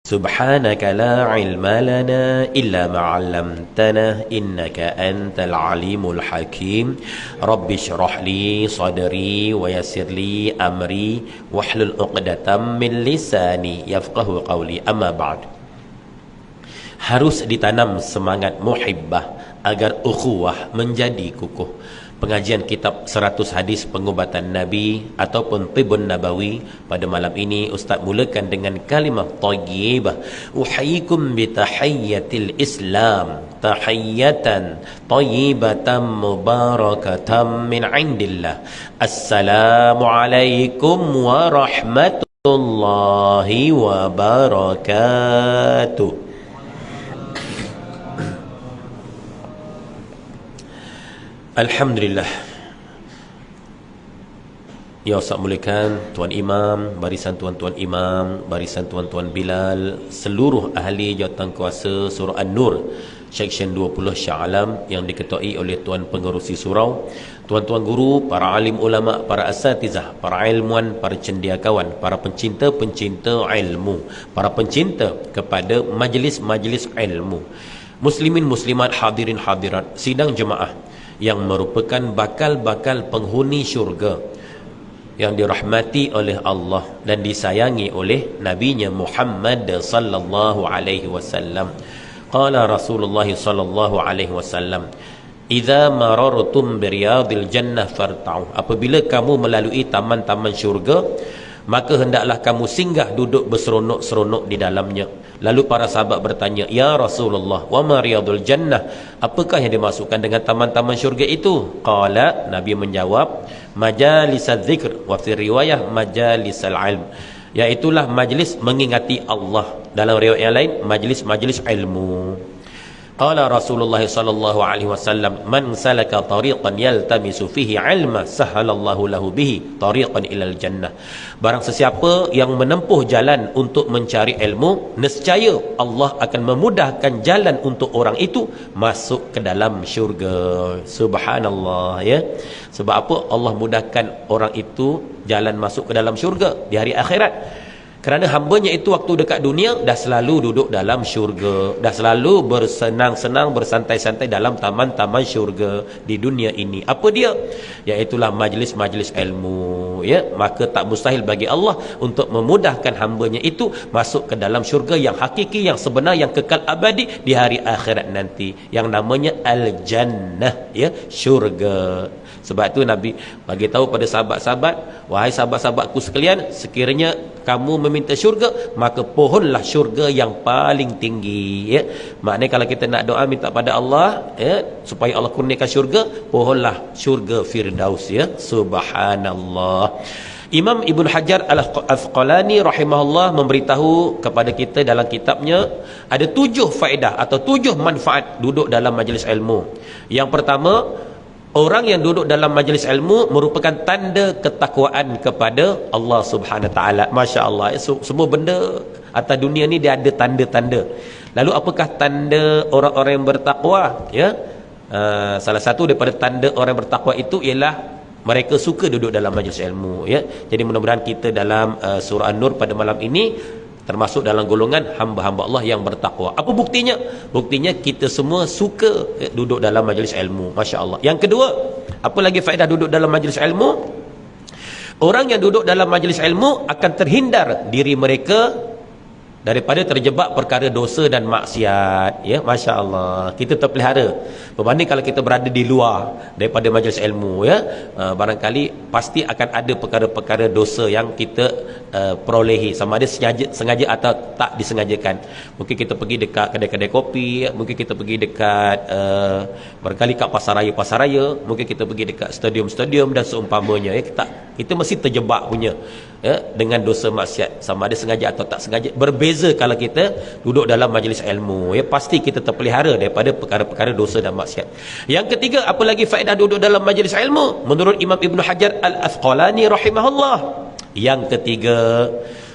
Subhanaka la ilma lana illa ma 'allamtana innaka antal alimul hakim. Rabbi shrah li sadri wa yassir li amri wahlul 'uqdatam min lisani yafqahu qawli. Amma ba'd. Harus ditanam semangat muhibbah agar ukhuwah menjadi kukuh. Pengajian kitab 100 hadis pengubatan Nabi ataupun Tibun Nabawi pada malam ini Ustaz mulakan dengan kalimah thayyibah. Uhayyikum bi tahiyyatil Islam, tahiyyatan thayyibatan mubarakatan min indillah. Assalamu alaikum warahmatullahi wabarakatuh. Alhamdulillah. Ya Ustaz mulakan Tuan Imam, barisan Tuan-Tuan Imam, barisan Tuan-Tuan Bilal, seluruh ahli jawatankuasa surah An-Nur Seksyen 20 Shah Alam yang diketuai oleh Tuan Pengerusi Surau, Tuan-Tuan Guru, para alim ulama, para asatizah, para ilmuwan, para cendekiawan, para pencinta-pencinta ilmu, para pencinta kepada majlis-majlis ilmu, muslimin muslimat, hadirin hadirat, sidang jemaah yang merupakan bakal-bakal penghuni syurga yang dirahmati oleh Allah dan disayangi oleh Nabinya Muhammad sallallahu alaihi wasallam. Qala Rasulullah sallallahu alaihi wasallam, "Idza marartum biriyadil jannah farta'u." Apabila kamu melalui taman-taman syurga, maka hendaklah kamu singgah duduk berseronok-seronok di dalamnya. Lalu para sahabat bertanya, "Ya Rasulullah, wa ma riyadul jannah?" Apakah yang dimasukkan dengan taman-taman syurga itu? Qala, Nabi menjawab, "Majalisaz zikr," wa fi riwayah majalisal ilm. Iaitulah majlis mengingati Allah. Dalam riwayat yang lain, majlis-majlis ilmu. Qala Rasulullah sallallahu alaihi wasallam, "Man salaka tariqan yaltamisu fihi 'ilma, sahhalallahu lahu bihi tariqan ilal jannah." Barang sesiapa yang menempuh jalan untuk mencari ilmu, nescaya Allah akan memudahkan jalan untuk orang itu masuk ke dalam syurga. Subhanallah, ya. Sebab apa Allah mudahkan orang itu jalan masuk ke dalam syurga di hari akhirat? Kerana hambanya itu waktu dekat dunia dah selalu duduk dalam syurga, dah selalu bersenang-senang, bersantai-santai dalam taman-taman syurga di dunia ini. Apa dia? Iaitulah majlis-majlis ilmu, ya. Maka tak mustahil bagi Allah untuk memudahkan hambanya itu masuk ke dalam syurga yang hakiki, yang sebenar, yang kekal abadi di hari akhirat nanti, yang namanya al-jannah, ya, syurga. Sebab itu Nabi bagi tahu pada sahabat-sahabat, "Wahai sahabat-sahabatku sekalian, sekiranya kamu meminta syurga, maka pohonlah syurga yang paling tinggi." Ya. Maknanya kalau kita nak doa minta pada Allah, ya, supaya Allah kurniakan syurga, pohonlah syurga Firdaus, ya. Subhanallah. Imam Ibn Hajar Al-Asqalani rahimahullah memberitahu kepada kita dalam kitabnya ada 7 faedah atau 7 manfaat duduk dalam majlis ilmu. Yang pertama, orang yang duduk dalam majlis ilmu merupakan tanda ketakwaan kepada Allah Subhanahu Wa Taala. Masya Allah, semua benda atas dunia ni dia ada tanda-tanda. Lalu apakah tanda orang-orang yang bertakwa? Ya, salah satu daripada tanda orang yang bertakwa itu ialah mereka suka duduk dalam majlis ilmu. Ya, jadi mudah-mudahan kita dalam surah An-Nur pada malam ini termasuk dalam golongan hamba-hamba Allah yang bertakwa. Apa buktinya? Buktinya kita semua suka duduk dalam majlis ilmu. Masya Allah. Yang kedua, apa lagi faedah duduk dalam majlis ilmu? Orang yang duduk dalam majlis ilmu akan terhindar diri mereka daripada terjebak perkara dosa dan maksiat. Ya, Masya Allah, kita terpelihara. Berbanding kalau kita berada di luar daripada majlis ilmu, ya, barangkali pasti akan ada perkara-perkara dosa yang kita perolehi, sama ada sengaja atau tak disengajakan. Mungkin kita pergi dekat kedai-kedai kopi, mungkin kita pergi dekat barangkali kat pasar raya, mungkin kita pergi dekat stadium-stadium dan seumpamanya, ya. Kita mesti terjebak punya, ya, dengan dosa maksiat, sama ada sengaja atau tak sengaja. Berbeza kalau kita duduk dalam majlis ilmu, ya, pasti kita terpelihara daripada perkara-perkara dosa dan maksiat. Yang ketiga, apa lagi faedah duduk dalam majlis ilmu? Menurut Imam Ibn Hajar Al-Asqalani rahimahullah, yang ketiga,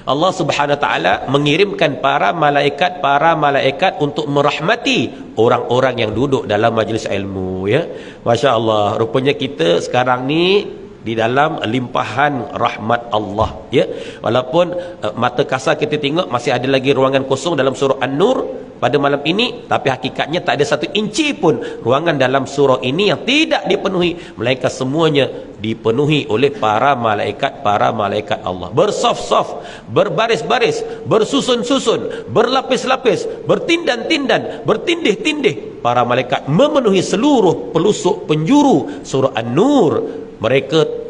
Allah Subhanahu Wa Taala mengirimkan para malaikat untuk merahmati orang-orang yang duduk dalam majlis ilmu, ya. Masya Allah, rupanya kita sekarang ni di dalam limpahan rahmat Allah, ya. Walaupun mata kasar kita tengok masih ada lagi ruangan kosong dalam surah An-Nur pada malam ini, tapi hakikatnya tak ada satu inci pun ruangan dalam surah ini yang tidak dipenuhi, melainkan semuanya dipenuhi oleh para malaikat Allah, bersaf-saf, berbaris-baris, bersusun-susun, berlapis-lapis, bertindan-tindan, bertindih-tindih. Para malaikat memenuhi seluruh pelusuk penjuru surah An-Nur. Mereka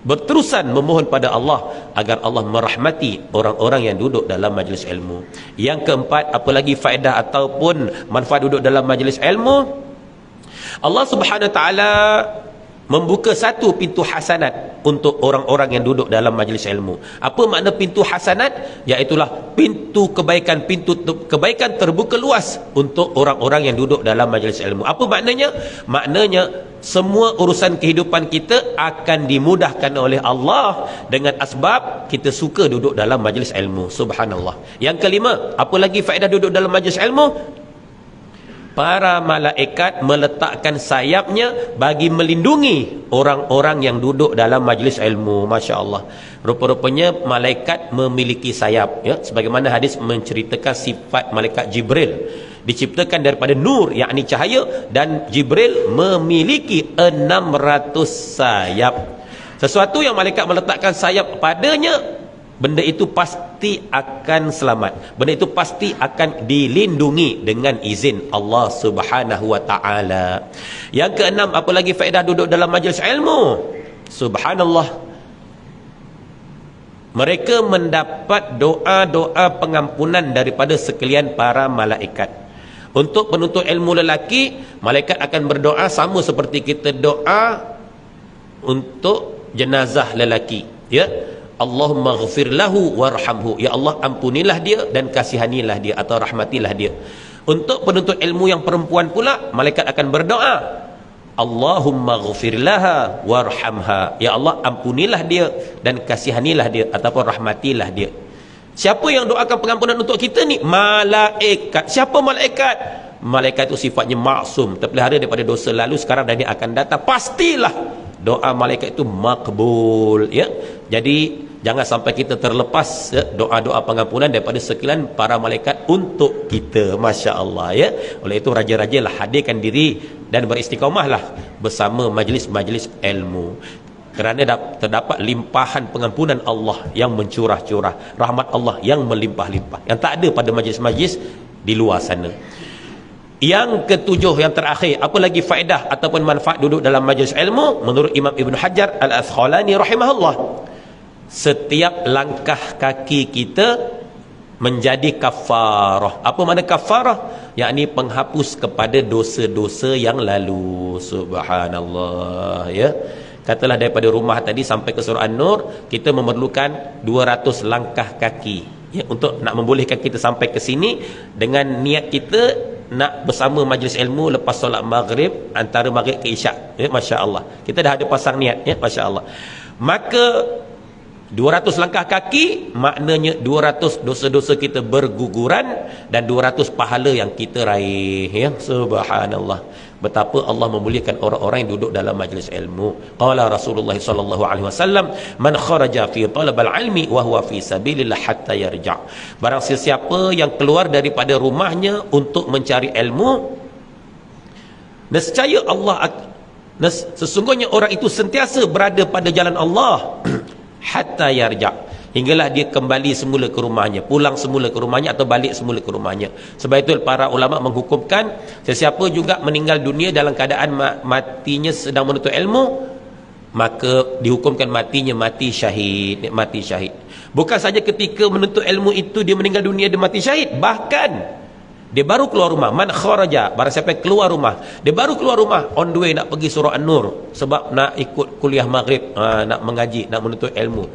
berterusan memohon pada Allah agar Allah merahmati orang-orang yang duduk dalam majlis ilmu. Yang keempat, apalagi faedah ataupun manfaat duduk dalam majlis ilmu, Allah Subhanahu Wa Taala membuka satu pintu hasanat untuk orang-orang yang duduk dalam majlis ilmu. Apa makna pintu hasanat? Iaitulah pintu kebaikan terbuka luas untuk orang-orang yang duduk dalam majlis ilmu. Apa maknanya? Maknanya semua urusan kehidupan kita akan dimudahkan oleh Allah dengan asbab kita suka duduk dalam majlis ilmu. Subhanallah. Yang kelima, apa lagi faedah duduk dalam majlis ilmu? Para malaikat meletakkan sayapnya bagi melindungi orang-orang yang duduk dalam majlis ilmu. Masya Allah. Rupa-rupanya malaikat memiliki sayap, ya. Sebagaimana hadis menceritakan sifat malaikat Jibril, diciptakan daripada nur, yakni cahaya, dan Jibril memiliki 600 sayap. Sesuatu yang malaikat meletakkan sayap padanya, benda itu pasti akan selamat, benda itu pasti akan dilindungi dengan izin Allah Subhanahu Wa Taala. Yang keenam, apa lagi faedah duduk dalam majlis ilmu? Subhanallah, mereka mendapat doa-doa pengampunan daripada sekalian para malaikat. Untuk penuntut ilmu lelaki, malaikat akan berdoa sama seperti kita doa untuk jenazah lelaki, ya. Allahumma ghafir lahu warhamhu, ya Allah ampunilah dia dan kasihanilah dia atau rahmatilah dia. Untuk penuntut ilmu yang perempuan pula, malaikat akan berdoa, Allahumma ghafir laha warhamha, ya Allah ampunilah dia dan kasihanilah dia ataupun rahmatilah dia. Siapa yang doakan pengampunan untuk kita ni? Malaikat. Siapa malaikat? Malaikat itu sifatnya maksum, terpelihara daripada dosa lalu, sekarang dan yang akan datang. Pastilah doa malaikat itu makbul, ya. Jadi jangan sampai kita terlepas, ya, doa-doa pengampunan daripada sekalian para malaikat untuk kita. Masya Allah, ya. Oleh itu raja-raja lah hadirkan diri dan beristiqamahlah bersama majlis-majlis ilmu, kerana terdapat limpahan pengampunan Allah yang mencurah-curah, rahmat Allah yang melimpah-limpah, yang tak ada pada majlis-majlis di luar sana. Yang ketujuh, yang terakhir, apa lagi faedah ataupun manfaat duduk dalam majlis ilmu? Menurut Imam Ibn Hajar Al-Asqalani rahimahullah, setiap langkah kaki kita menjadi kafarah. Apa makna kafarah? Yakni penghapus kepada dosa-dosa yang lalu. Subhanallah, ya. Katalah daripada rumah tadi sampai ke surah An-Nur, kita memerlukan 200 langkah kaki, ya, untuk nak membolehkan kita sampai ke sini dengan niat kita nak bersama majlis ilmu lepas solat maghrib, antara maghrib ke isyak, ya. Masya Allah, kita dah ada pasang niat, ya. Masya Allah. Maka 200 langkah kaki maknanya 200 dosa-dosa kita berguguran dan 200 pahala yang kita raih, ya. Subhanallah, betapa Allah memuliakan orang-orang yang duduk dalam majlis ilmu. Qala Rasulullah sallallahu alaihi wasallam, man kharaja fi talabal ilmi wa huwa fi sabilillah hatta yarja. Barang sesiapa yang keluar daripada rumahnya untuk mencari ilmu, nescaya sesungguhnya orang itu sentiasa berada pada jalan Allah hatta yarja, hinggalah dia kembali semula ke rumahnya, pulang semula ke rumahnya atau balik semula ke rumahnya. Sebab itu para ulama menghukumkan sesiapa juga meninggal dunia dalam keadaan matinya sedang menuntut ilmu, maka dihukumkan matinya mati syahid, mati syahid. Bukan saja ketika menuntut ilmu itu dia meninggal dunia, dia mati syahid, bahkan dia baru keluar rumah, man kharaja, barang siapa keluar rumah, dia baru keluar rumah on the way nak pergi surah An-Nur sebab nak ikut kuliah maghrib, nak mengaji, nak menuntut ilmu,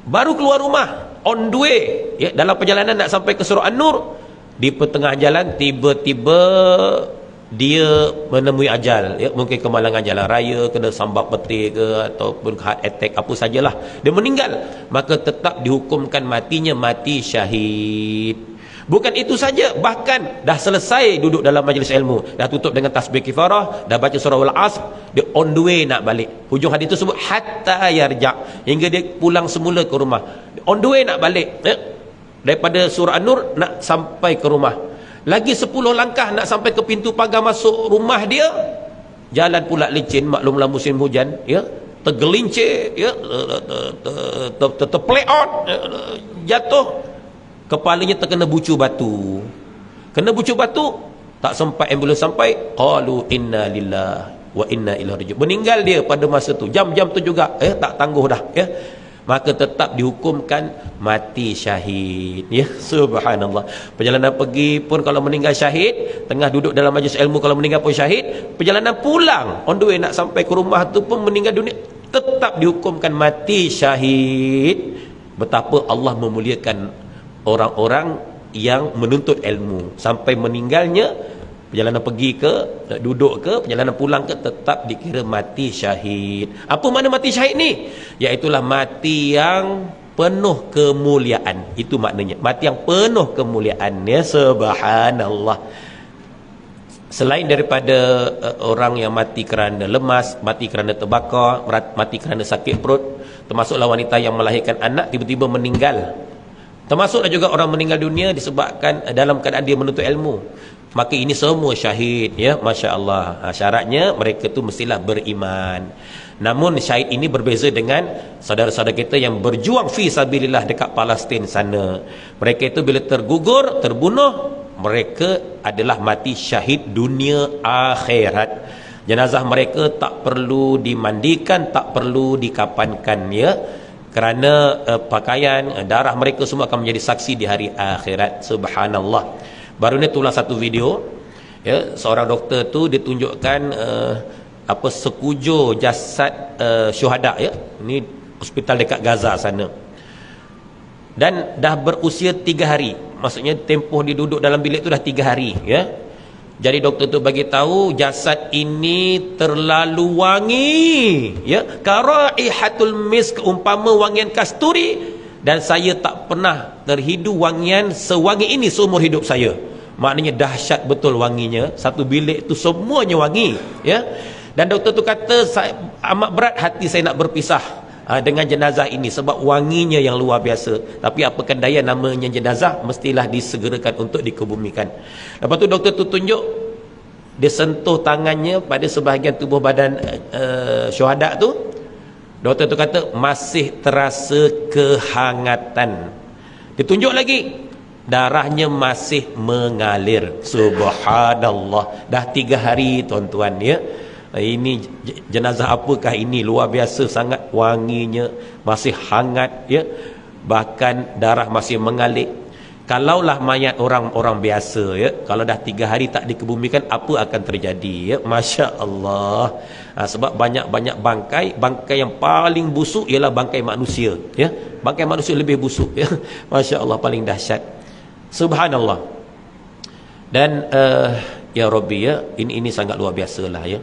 baru keluar rumah on the way, ya, dalam perjalanan nak sampai ke surah An-Nur, di pertengah jalan tiba-tiba dia menemui ajal, ya, mungkin kemalangan jalan raya, kena sambar peti ke ataupun heart attack, apa sajalah, dia meninggal, maka tetap dihukumkan matinya mati syahid. Bukan itu saja, bahkan dah selesai duduk dalam majlis ilmu, dah tutup dengan tasbih kifarah, dah baca surah Al-Asr, dia on the way nak balik. Hujung hadis itu sebut hatta yarja', hingga dia pulang semula ke rumah. On the way nak balik, daripada surah An-Nur nak sampai ke rumah. Lagi 10 langkah nak sampai ke pintu pagar masuk rumah dia. Jalan pula licin, maklumlah musim hujan, ya. Tergelincir, ya, terplay out, jatuh. Kepalanya terkena bucu batu. Kena bucu batu, tak sempat ambulans sampai. Qalu inna lillahi wa inna ilaihi raji'un. Meninggal dia pada masa tu. Jam-jam tu juga, tak tangguh dah, ya. Maka tetap dihukumkan mati syahid, ya. Subhanallah. Perjalanan pergi pun kalau meninggal syahid, tengah duduk dalam majlis ilmu kalau meninggal pun syahid, perjalanan pulang on the way nak sampai ke rumah tu pun meninggal dunia, tetap dihukumkan mati syahid. Betapa Allah memuliakan orang-orang yang menuntut ilmu sampai meninggalnya, perjalanan pergi ke, duduk ke, perjalanan pulang ke, tetap dikira mati syahid. Apa makna mati syahid ni? Iaitulah mati yang penuh kemuliaan. Itu maknanya, mati yang penuh kemuliaan, ya. Subhanallah. Selain daripada orang yang mati kerana lemas, mati kerana terbakar, mati kerana sakit perut, termasuklah wanita yang melahirkan anak tiba-tiba meninggal. Termasuklah juga orang meninggal dunia disebabkan dalam keadaan dia menuntut ilmu. Maka ini semua syahid, ya. Masya Allah. Syaratnya mereka tu mestilah beriman. Namun syahid ini berbeza dengan saudara-saudara kita yang berjuang fi sabilillah dekat Palestin sana. Mereka itu bila tergugur, terbunuh, mereka adalah mati syahid dunia akhirat. Jenazah mereka tak perlu dimandikan, tak perlu dikapankan, ya. Kerana pakaian, darah mereka semua akan menjadi saksi di hari akhirat. Subhanallah. Baru ni tulah satu video, ya, seorang doktor tu ditunjukkan sekujur jasad syuhada, ya. Ini hospital dekat Gaza sana. Dan dah berusia 3 hari. Maksudnya tempoh dia duduk dalam bilik tu dah 3 hari, ya. Jadi doktor tu bagi tahu jasad ini terlalu wangi, ya, karaihatul misk, umpama wangian kasturi, dan saya tak pernah terhidu wangian sewangi ini seumur hidup saya. Maknanya dahsyat betul wanginya. Satu bilik tu semuanya wangi, ya. Dan doktor tu kata, amat berat hati saya nak berpisah dengan jenazah ini sebab wanginya yang luar biasa. Tapi apakan daya, namanya jenazah mestilah disegerakan untuk dikebumikan. Lepas tu doktor tu tunjuk, dia sentuh tangannya pada sebahagian tubuh badan syuhada tu. Doktor tu kata masih terasa kehangatan. Dia tunjuk lagi, darahnya masih mengalir. Subhanallah. Dah 3 hari, tuan-tuan, ya. Ini jenazah apakah ini? Luar biasa sangat wanginya, masih hangat, ya. Bahkan darah masih mengalir. Kalaulah mayat orang-orang biasa, ya, kalau dah 3 hari tak dikebumikan, apa akan terjadi, ya? Masya Allah. Sebab banyak-banyak bangkai yang paling busuk ialah bangkai manusia, ya. Bangkai manusia lebih busuk, ya. Masya Allah, paling dahsyat. Subhanallah. Dan ya Rabbi, ya, ini sangat luar biasalah, ya.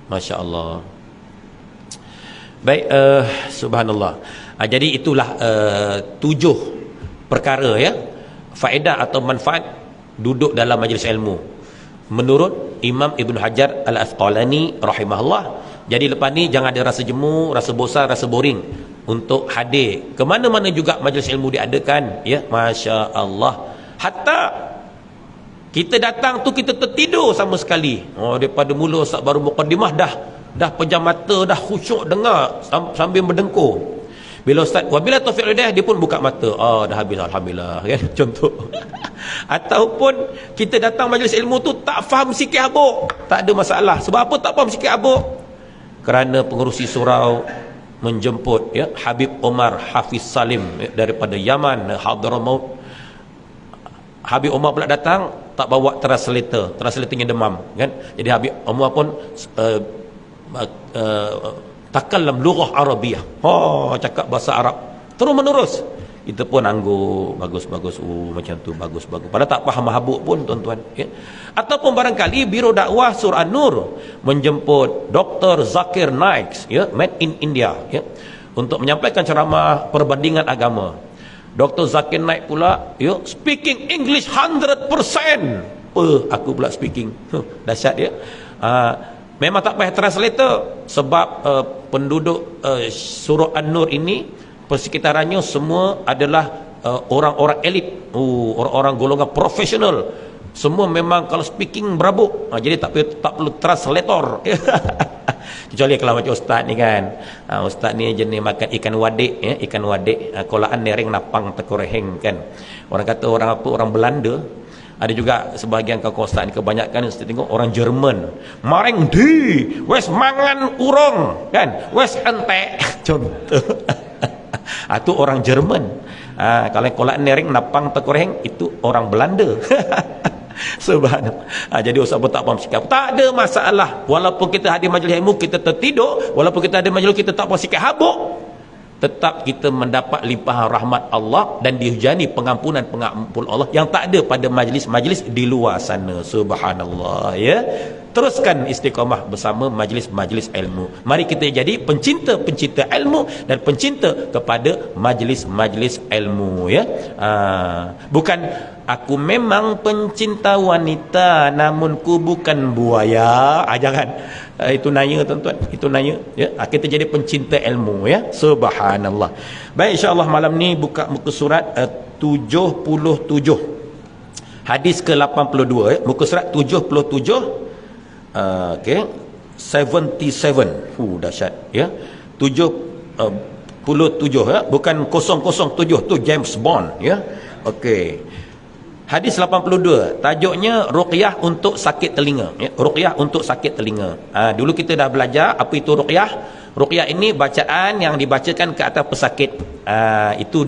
Masya Allah. Baik, subhanallah. Jadi itulah 7 perkara, ya, faedah atau manfaat duduk dalam majlis ilmu menurut Imam Ibn Hajar Al-Asqalani rahimahullah. Jadi lepas ni jangan ada rasa jemu, rasa bosan, rasa boring untuk hadir ke mana-mana juga majlis ilmu diadakan, ya. Masya Allah. Hatta kita datang tu kita tertidur sama sekali. Daripada mula Ustaz baru muqaddimah dah pejam mata, dah khusyuk dengar sambil mendengkur. Bila Ustaz wabila taufiq hidayah, dia pun buka mata. Dah habis, alhamdulillah, kan, contoh. Ataupun kita datang majlis ilmu tu tak faham sikit habuk, tak ada masalah. Sebab apa tak faham sikit habuk? Kerana pengerusi surau menjemput, ya, Habib Omar Hafiz Salim, ya, daripada Yaman, Hadramaut. Habib Omar pula datang tak bawa translatornya demam, kan. Jadi Habib Omar pun takallam lughah Arabiah, cakap bahasa Arab terus menerus. Kita pun anggur, bagus macam tu, bagus. Padahal tak faham habuk pun, tuan-tuan, ya. Ataupun barangkali Biro Dakwah Surah An-Nur menjemput Dr. Zakir Naik, ya, made in India, ya, untuk menyampaikan ceramah perbandingan agama. Dr. Zakir Naik pula, speaking English 100%. Aku pula speaking. Dahsyat dia. Memang tak payah translator, sebab penduduk surah An-Nur ini persekitarannya semua adalah orang-orang elit, orang-orang golongan profesional. Semua memang kalau speaking berabuk. Jadi tak perlu translator. Kecuali kalau macam ustaz ni kan, ustaz ni jenis makan ikan wadik, ikan wadik, kolaan nering napang tekoreheng kan. Orang kata orang Belanda. Ada juga sebahagian kawan ustaz ni, kebanyakan ustaz tengok orang Jerman, maring di wes mangan urung kan, wes entek. Contoh. Itu orang Jerman. Kalau kolaan nering napang tekoreheng itu orang Belanda. Subhanallah. Jadi ustaz pun tak faham sikap. Tak ada masalah. Walaupun kita hadir majlis ilmu kita tertidur, walaupun kita ada majlis kita tak faham sikap habuk, tetap kita mendapat limpahan rahmat Allah dan dihujani pengampunan Allah yang tak ada pada majlis-majlis di luar sana. Subhanallah, ya. Teruskan istiqamah bersama majlis-majlis ilmu. Mari kita jadi pencinta-pencinta ilmu dan pencinta kepada majlis-majlis ilmu, ya. Bukan aku memang pencinta wanita namun ku bukan buaya. Jangan. Itu nanya tuan-tuan, itu nanya, ya. Kita jadi pencinta ilmu, ya. Subhanallah. Baik, insya-Allah malam ni buka muka surat 77. Hadis ke-82, ya. Muka surat 77. Okey. 77. Dahsyat, ya. 77, ya. Bukan 007 tu James Bond, ya. Okey. Hadis 82, tajuknya ruqyah untuk sakit telinga, ya. Ruqyah untuk sakit telinga. Dulu kita dah belajar apa itu ruqyah. Ruqyah ini bacaan yang dibacakan ke atas pesakit. Itu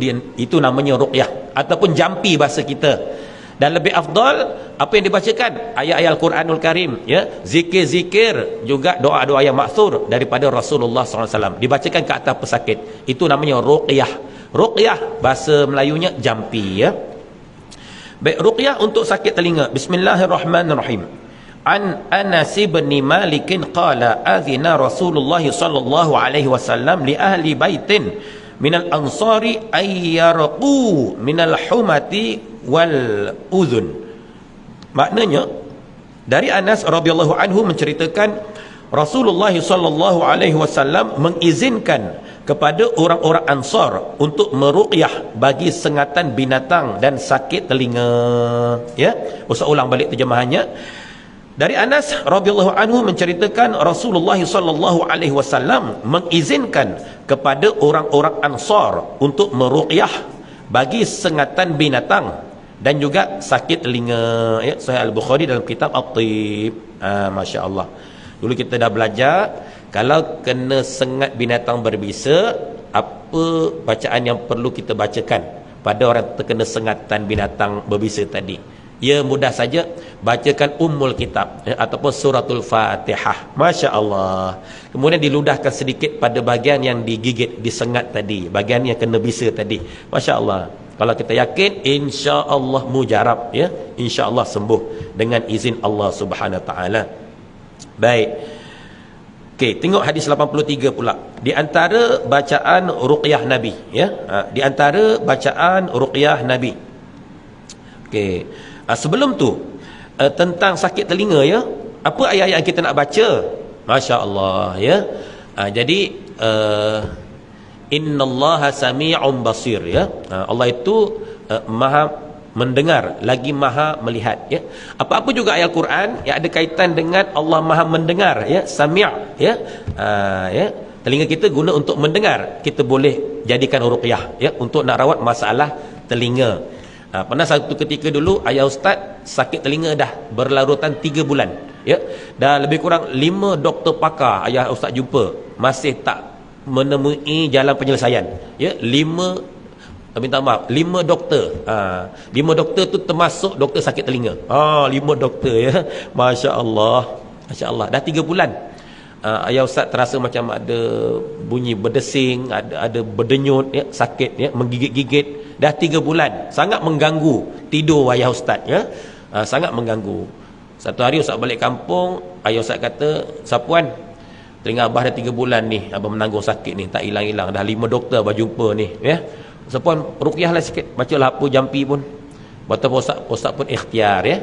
namanya ruqyah ataupun jampi bahasa kita. Dan lebih afdal apa yang dibacakan, ayat-ayat Al-Quranul Karim, ya, zikir-zikir, juga doa-doa yang maksur daripada Rasulullah SAW dibacakan ke atas pesakit. Itu namanya ruqyah. Ruqyah bahasa Melayunya jampi, ya. Baik, ruqyah untuk sakit telinga. Bismillahirrahmanirrahim. An Anas bin Malik qala azina Rasulullah sallallahu alaihi wasallam li ahli baitin minal ansari ayyarqu minal humati wal udhun. Maknanya dari Anas radhiyallahu anhu menceritakan Rasulullah sallallahu alaihi wasallam mengizinkan kepada orang-orang Ansar untuk meruqyah bagi sengatan binatang dan sakit telinga, ya. Usah ulang balik terjemahannya. Dari Anas radhiyallahu anhu menceritakan Rasulullah sallallahu alaihi wasallam mengizinkan kepada orang-orang Ansar untuk meruqyah bagi sengatan binatang dan juga sakit telinga, ya. Sahih Al-Bukhari dalam kitab At-Tib. Masya-Allah. Dulu kita dah belajar kalau kena sengat binatang berbisa, apa bacaan yang perlu kita bacakan pada orang terkena sengatan binatang berbisa tadi. Ya, mudah saja, bacakan Ummul Kitab, ya, ataupun suratul Fatihah. Masya Allah. Kemudian diludahkan sedikit pada bahagian yang digigit, disengat tadi, bahagian yang kena bisa tadi. Masya Allah. Kalau kita yakin, insya Allah mujarab, ya, insya Allah sembuh dengan izin Allah Subhanahu Wa Taala. Baik. Okey, tengok hadis 83 pula. Di antara bacaan ruqyah Nabi, ya. Di antara bacaan ruqyah Nabi. Okey. Sebelum tu tentang sakit telinga, ya. Apa ayat-ayat yang kita nak baca? Masya-Allah, ya. Jadi innallaha sami'un basir, ya. Allah itu Maha mendengar lagi Maha melihat, ya. Apa-apa juga ayat Al-Quran yang ada kaitan dengan Allah Maha mendengar, ya, sami', ya. Ya, telinga kita guna untuk mendengar, kita boleh jadikan ruqyah, ya, untuk nak rawat masalah telinga. Pernah satu ketika dulu ayah ustaz sakit telinga dah berlarutan 3 bulan, ya. Dah lebih kurang 5 doktor pakar ayah ustaz jumpa, masih tak menemui jalan penyelesaian, ya. 5 doktor. 5 doktor tu termasuk doktor sakit telinga. 5 doktor, ya. Masya Allah. Masya Allah. Dah 3 bulan. Ayah ustaz terasa macam ada bunyi berdesing, ada berdenyut, ya, sakit, ya, menggigit-gigit. Dah 3 bulan. Sangat mengganggu tidur ayah ustaz, ya. Sangat mengganggu. Satu hari ustaz balik kampung, ayah ustaz kata, "Sapuan, telinga abah dah 3 bulan ni abah menanggung sakit ni, tak hilang-hilang. Dah 5 doktor abah jumpa ni, ya. Sepon ruqyah lah sikit, bacalah apa jampi pun. Betul ustaz pun ikhtiar ya.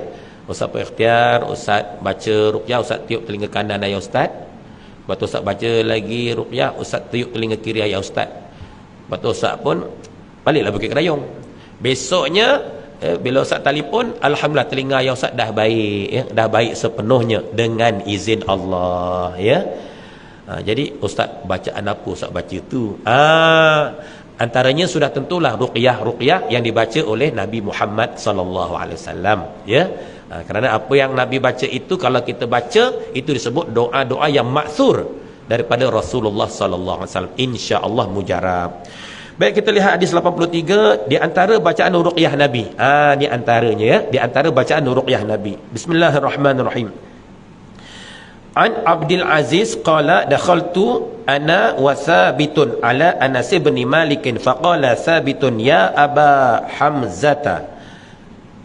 Ustaz pun ikhtiar, ustaz baca ruqyah, ustaz tiup telinga kanan ayah ustaz. Lepas tu ustaz baca lagi ruqyah, ustaz tiup telinga kiri ayah ustaz. Lepas tu ustaz pun baliklah Bukit Kerayong. Besoknya bila ustaz telefon, alhamdulillah telinga ayah ustaz dah baik ya, dah baik sepenuhnya dengan izin Allah ya. Jadi ustaz bacaan apa ustaz baca tu? Antaranya sudah tentulah ruqyah yang dibaca oleh Nabi Muhammad sallallahu alaihi wasallam ya. Kerana apa yang Nabi baca itu, kalau kita baca itu disebut doa-doa yang maksur daripada Rasulullah sallallahu alaihi wasallam, insya-Allah mujarab. Baik, kita lihat hadis 83 di antara bacaan ruqyah Nabi. Ni antaranya ya, di antara bacaan ruqyah Nabi. Bismillahirrahmanirrahim. An Abdul Aziz qala dakhaltu ana wa Thabitun ala Anas bin Malik faqala Thabitun ya Aba Hamzata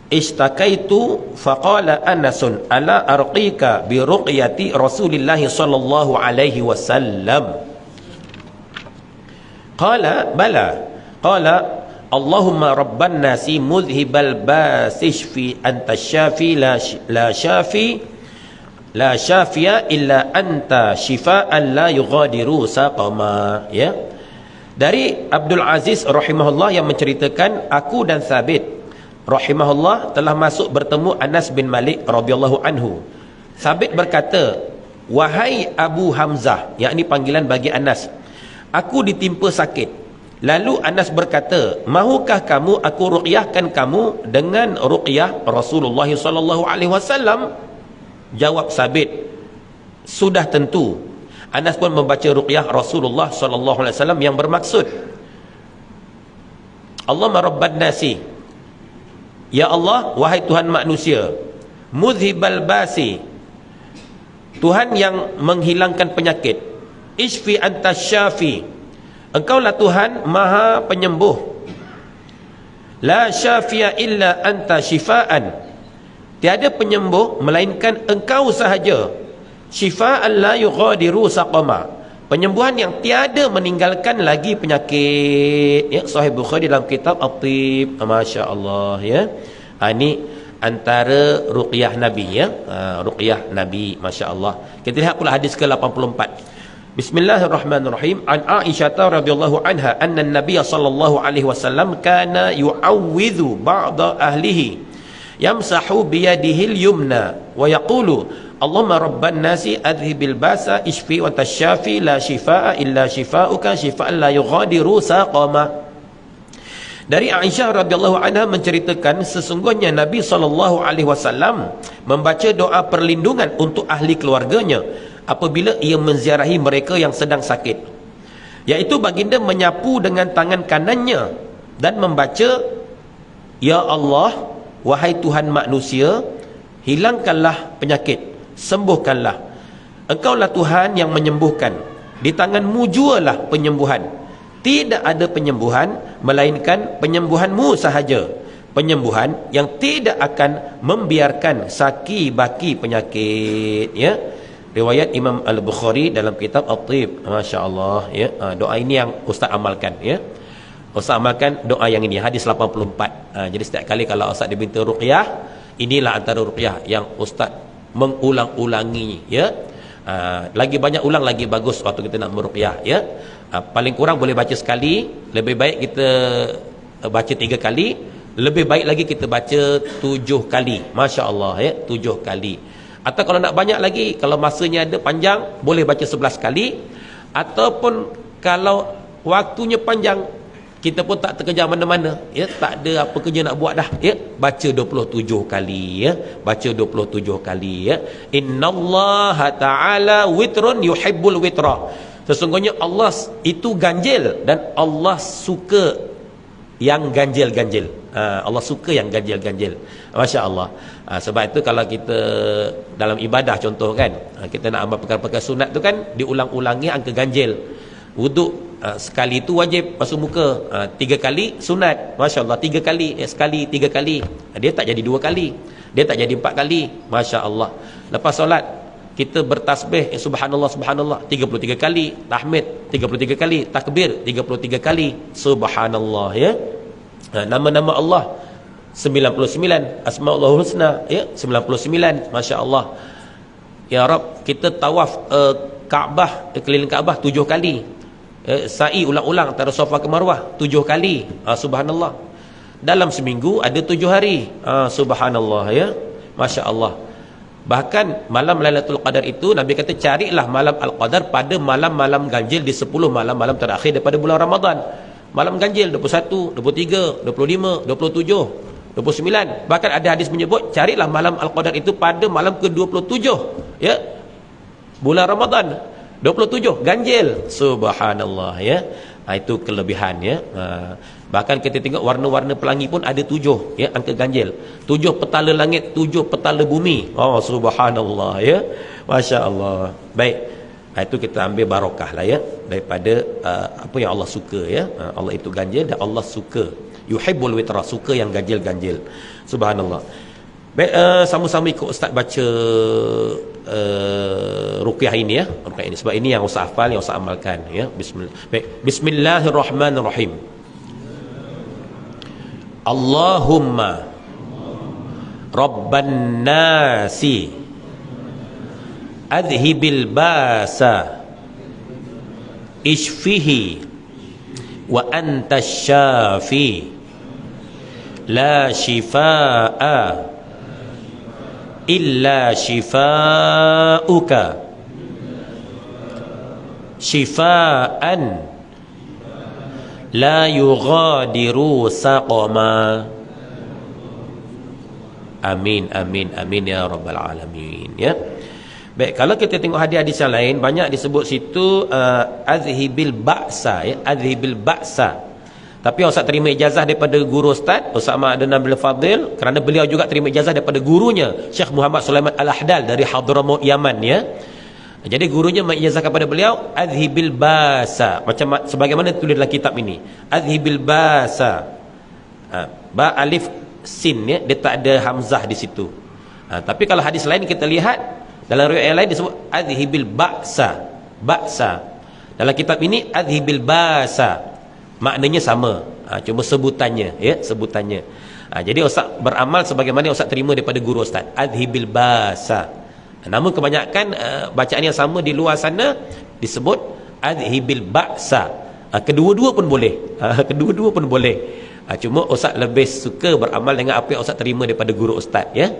istakaitu faqala Anasun ala arqika bi ruqyati Rasulillah sallallahu alaihi wasallam. Qala bala. Qala Allahumma rabban nasi mudhibal basish fi anta syafi la syafi la syafiya illa anta shifaan la yughadiru saqama ya. Dari Abdul Aziz rahimahullah yang menceritakan, aku dan Thabit rahimahullah telah masuk bertemu Anas bin Malik radhiyallahu anhu. Thabit berkata, wahai Abu Hamzah, yakni panggilan bagi Anas, aku ditimpa sakit. Lalu Anas berkata, mahukah kamu aku ruqyahkan kamu dengan ruqyah Rasulullah sallallahu alaihi wasallam? Jawab Sabit, sudah tentu. Anas pun membaca ruqyah Rasulullah sallallahu alaihi wasallam yang bermaksud, Allahumma rabban nasi, ya Allah, wahai Tuhan manusia, mudhibal basi, Tuhan yang menghilangkan penyakit, isfi anta syafi, engkaulah Tuhan maha penyembuh, la syafiya illa anta shifaan, tiada penyembuh melainkan engkau sahaja, syifaan la yughadiru saqama, penyembuhan yang tiada meninggalkan lagi penyakit ya. Sahih Bukhari dalam kitab At-Tib. Masya-Allah ya. Ini antara ruqyah Nabi ya. Ruqyah Nabi, masya-Allah. Kita lihat pula hadis ke-84. Bismillahirrahmanirrahim. An Aisyah radhiyallahu anha anna an-nabiy sallallahu alaihi wasallam kana yu'awwidhu ba'da ahlihi yamsahu biyadihil yumna wa yaqulu Allahumma rabban nasi adhibil basa ishfi wa tasyafi la shifaa illa shifaa'uka shifaan la yughadiru saqama. Dari Aisyah radhiyallahu anha menceritakan, sesungguhnya Nabi sallallahu alaihi wasallam membaca doa perlindungan untuk ahli keluarganya apabila ia menziarahi mereka yang sedang sakit, iaitu baginda menyapu dengan tangan kanannya dan membaca, ya Allah, wahai Tuhan manusia, hilangkanlah penyakit, sembuhkanlah. Engkaulah Tuhan yang menyembuhkan, di tanganmu jualah penyembuhan. Tidak ada penyembuhan melainkan penyembuhanmu sahaja, penyembuhan yang tidak akan membiarkan saki baki penyakit ya. Riwayat Imam Al-Bukhari dalam kitab At-Tib. Masya-Allah ya. Doa ini yang Ustaz amalkan ya. Ustaz amalkan doa yang ini, hadis 84. Jadi setiap kali kalau Ustaz diminta ruqyah, inilah antara ruqyah yang Ustaz mengulang-ulangi ya. Lagi banyak ulang lagi bagus waktu kita nak meruqyah ya. Paling kurang boleh baca sekali, lebih baik kita baca 3 kali, lebih baik lagi kita baca 7 kali. Masya-Allah ya, 7 kali. Atau kalau nak banyak lagi, kalau masanya ada panjang, boleh baca 11 kali. Ataupun kalau waktunya panjang, kita pun tak terkejar mana-mana ya, tak ada apa kerja nak buat dah ya, baca 27 kali ya, baca 27 kali ya. Innallaha ta'ala witrun yuhibbul witra, sesungguhnya Allah itu ganjil dan Allah suka yang ganjil-ganjil. Allah suka yang ganjil-ganjil. Masya-Allah. Sebab itu kalau kita dalam ibadah contoh kan, kita nak amal perkara-perkara sunat tu kan, diulang-ulangi angka ganjil. Wuduk sekali itu wajib basuh muka, 3 kali sunat. Masya-Allah, 3 kali sekali 3 kali, dia tak jadi 2 kali, dia tak jadi 4 kali. Masya-Allah. Lepas solat kita bertasbih subhanallah subhanallah 33 kali, tahmid 33 kali, takbir 33 kali, subhanallah ya. Nama-nama Allah 99, asmaul husna ya 99, masya-Allah. Ya Rab, kita tawaf Kaabah, keliling Kaabah 7 kali. Sa'i ulang-ulang antara Safa ke Marwah 7 kali. Subhanallah. Dalam seminggu ada 7 hari. Subhanallah ya. Masya-Allah. Bahkan malam Lailatul Qadar itu Nabi kata carilah malam Al-Qadar pada malam-malam ganjil di 10 malam-malam terakhir daripada bulan Ramadan. Malam ganjil 21, 23, 25, 27, 29. Bahkan ada hadis menyebut carilah malam Al-Qadar itu pada malam ke-27 ya. Bulan Ramadan 27 ganjil. Subhanallah ya. Itu kelebihannya. Bahkan kita tengok warna-warna pelangi pun ada 7 ya, angka ganjil. 7 petala langit, 7 petala bumi. Subhanallah ya. Masya-Allah. Baik. Itu kita ambil barakah lah ya daripada apa yang Allah suka ya. Allah itu ganjil dan Allah suka. Yuhibbul witra, suka yang ganjil-ganjil. Subhanallah. Baik, sama-sama ikut Ustaz baca ruqyah ini ya. Ruqyah ini sebab ini yang Ustaz hafal, yang Ustaz amalkan ya. Bismillah. Baik, bismillahirrahmanirrahim. Allahumma Rabban nasi adhibil basa ishfihi wa anta syafi la shifaa illa shifauka shifaan la yughadiru saqama. Amin amin amin ya rabbal alamin ya. Baik, kalau kita tengok hadis-hadis yang lain banyak disebut situ azhibil ba'sa ya, azhibil ba'sa. Tapi Ustaz terima ijazah daripada guru Ustaz Ahmad Adnan bin Fadil kerana beliau juga terima ijazah daripada gurunya Syekh Muhammad Sulaiman Al-Ahdal dari Hadramaut Yaman ya. Jadi gurunya mengijazahkan kepada beliau azhibil basa, macam sebagaimana tulis dalam kitab ini, azhibil basa. Ba alif sin ya, dia tak ada hamzah di situ. Tapi kalau hadis lain kita lihat dalam riwayat lain disebut azhibil ba'sa. Ba'sa. Dalam kitab ini azhibil basa. Maknanya sama. Cuma sebutannya ya, sebutannya. Jadi Ustaz beramal sebagaimana Ustaz terima daripada guru Ustaz, azhibil basa. Namun kebanyakan bacaan yang sama di luar sana disebut azhibil ba'sa. Kedua-dua pun boleh. Kedua-dua pun boleh. Cuma Ustaz lebih suka beramal dengan apa yang Ustaz terima daripada guru Ustaz ya.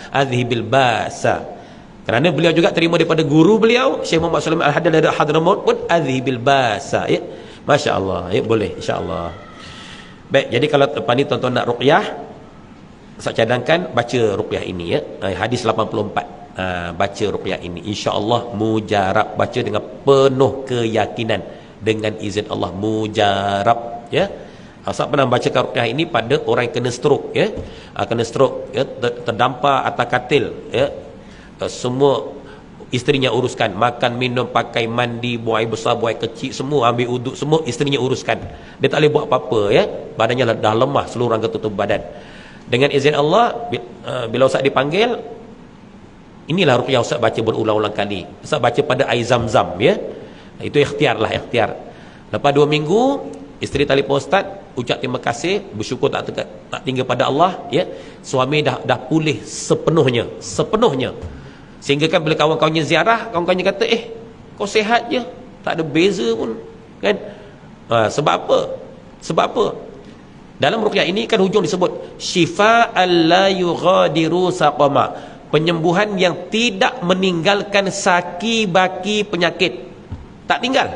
Azhibil ba'sa. Kerana beliau juga terima daripada guru beliau Syekh Muhammad Sulaiman Al-Ahdal dari Hadramaut pun azhibil ba'sa ya. Masya-Allah ya, boleh insya-Allah. Baik, jadi kalau depan ni tuan-tuan nak ruqyah, Ustaz cadangkan baca ruqyah ini ya. Hadis 84. Baca ruqyah ini insya-Allah mujarab, baca dengan penuh keyakinan dengan izin Allah, mujarab ya. Ustaz pernah bacakan ruqyah ini pada orang yang kena stroke ya. Kena stroke ya, terdampar atas katil ya. Semua isterinya uruskan, makan minum, pakai mandi, buang air besar, buang air kecil, semua ambil uduk, semua isterinya uruskan. Dia tak boleh buat apa-apa ya. Badannya dah lemah, seluruh rangka tutup badan. Dengan izin Allah, bila Ustaz dipanggil, inilah ruqyah Ustaz baca berulang-ulang kali. Ustaz baca pada air zam-zam ya. Itu ikhtiar lah, ikhtiar. Lepas 2 minggu, isteri telefon Ustaz, ucap terima kasih, bersyukur tak tinggal pada Allah ya. Suami dah pulih sepenuhnya. Sehingga kan bila kawan-kawannya ziarah, kawan-kawannya kata, kau sihat je, tak ada beza pun kan. Sebab apa? Sebab apa? Dalam ruqyah ini kan hujung disebut syifa'an la yughadiru saqama, penyembuhan yang tidak meninggalkan saki baki penyakit, tak tinggal.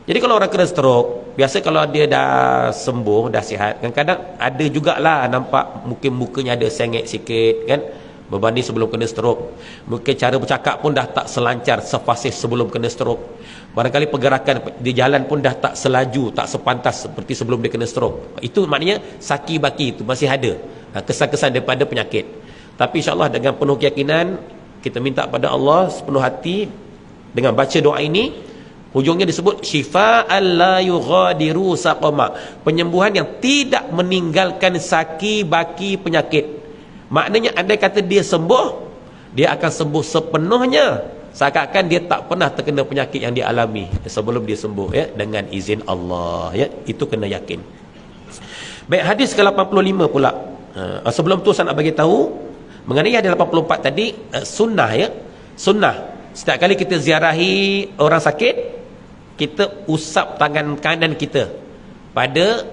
Jadi kalau orang kena stroke, biasa kalau dia dah sembuh, dah sihat, kadang-kadang ada jugalah nampak mungkin mukanya ada sengit sikit kan, berbanding sebelum kena stroke. Mungkin cara bercakap pun dah tak selancar sefasih sebelum kena stroke. Barangkali pergerakan di jalan pun dah tak selaju, tak sepantas seperti sebelum dia kena stroke. Itu maknanya saki baki itu masih ada kesan-kesan daripada penyakit. Tapi insya-Allah dengan penuh keyakinan kita minta pada Allah sepenuh hati dengan baca doa ini, hujungnya disebut syifa'an la yughadiru saqama, penyembuhan yang tidak meninggalkan saki baki penyakit. Maknanya andai kata dia sembuh, dia akan sembuh sepenuhnya, seakan-akan dia tak pernah terkena penyakit yang dia alami sebelum dia sembuh, ya, dengan izin Allah, ya. Itu kena yakin. Baik, hadis ke-85 pula. Sebelum tu saya nak bagi tahu mengenai hadis 84 tadi, sunnah, ya. Sunnah, setiap kali kita ziarahi orang sakit, kita usap tangan kanan kita pada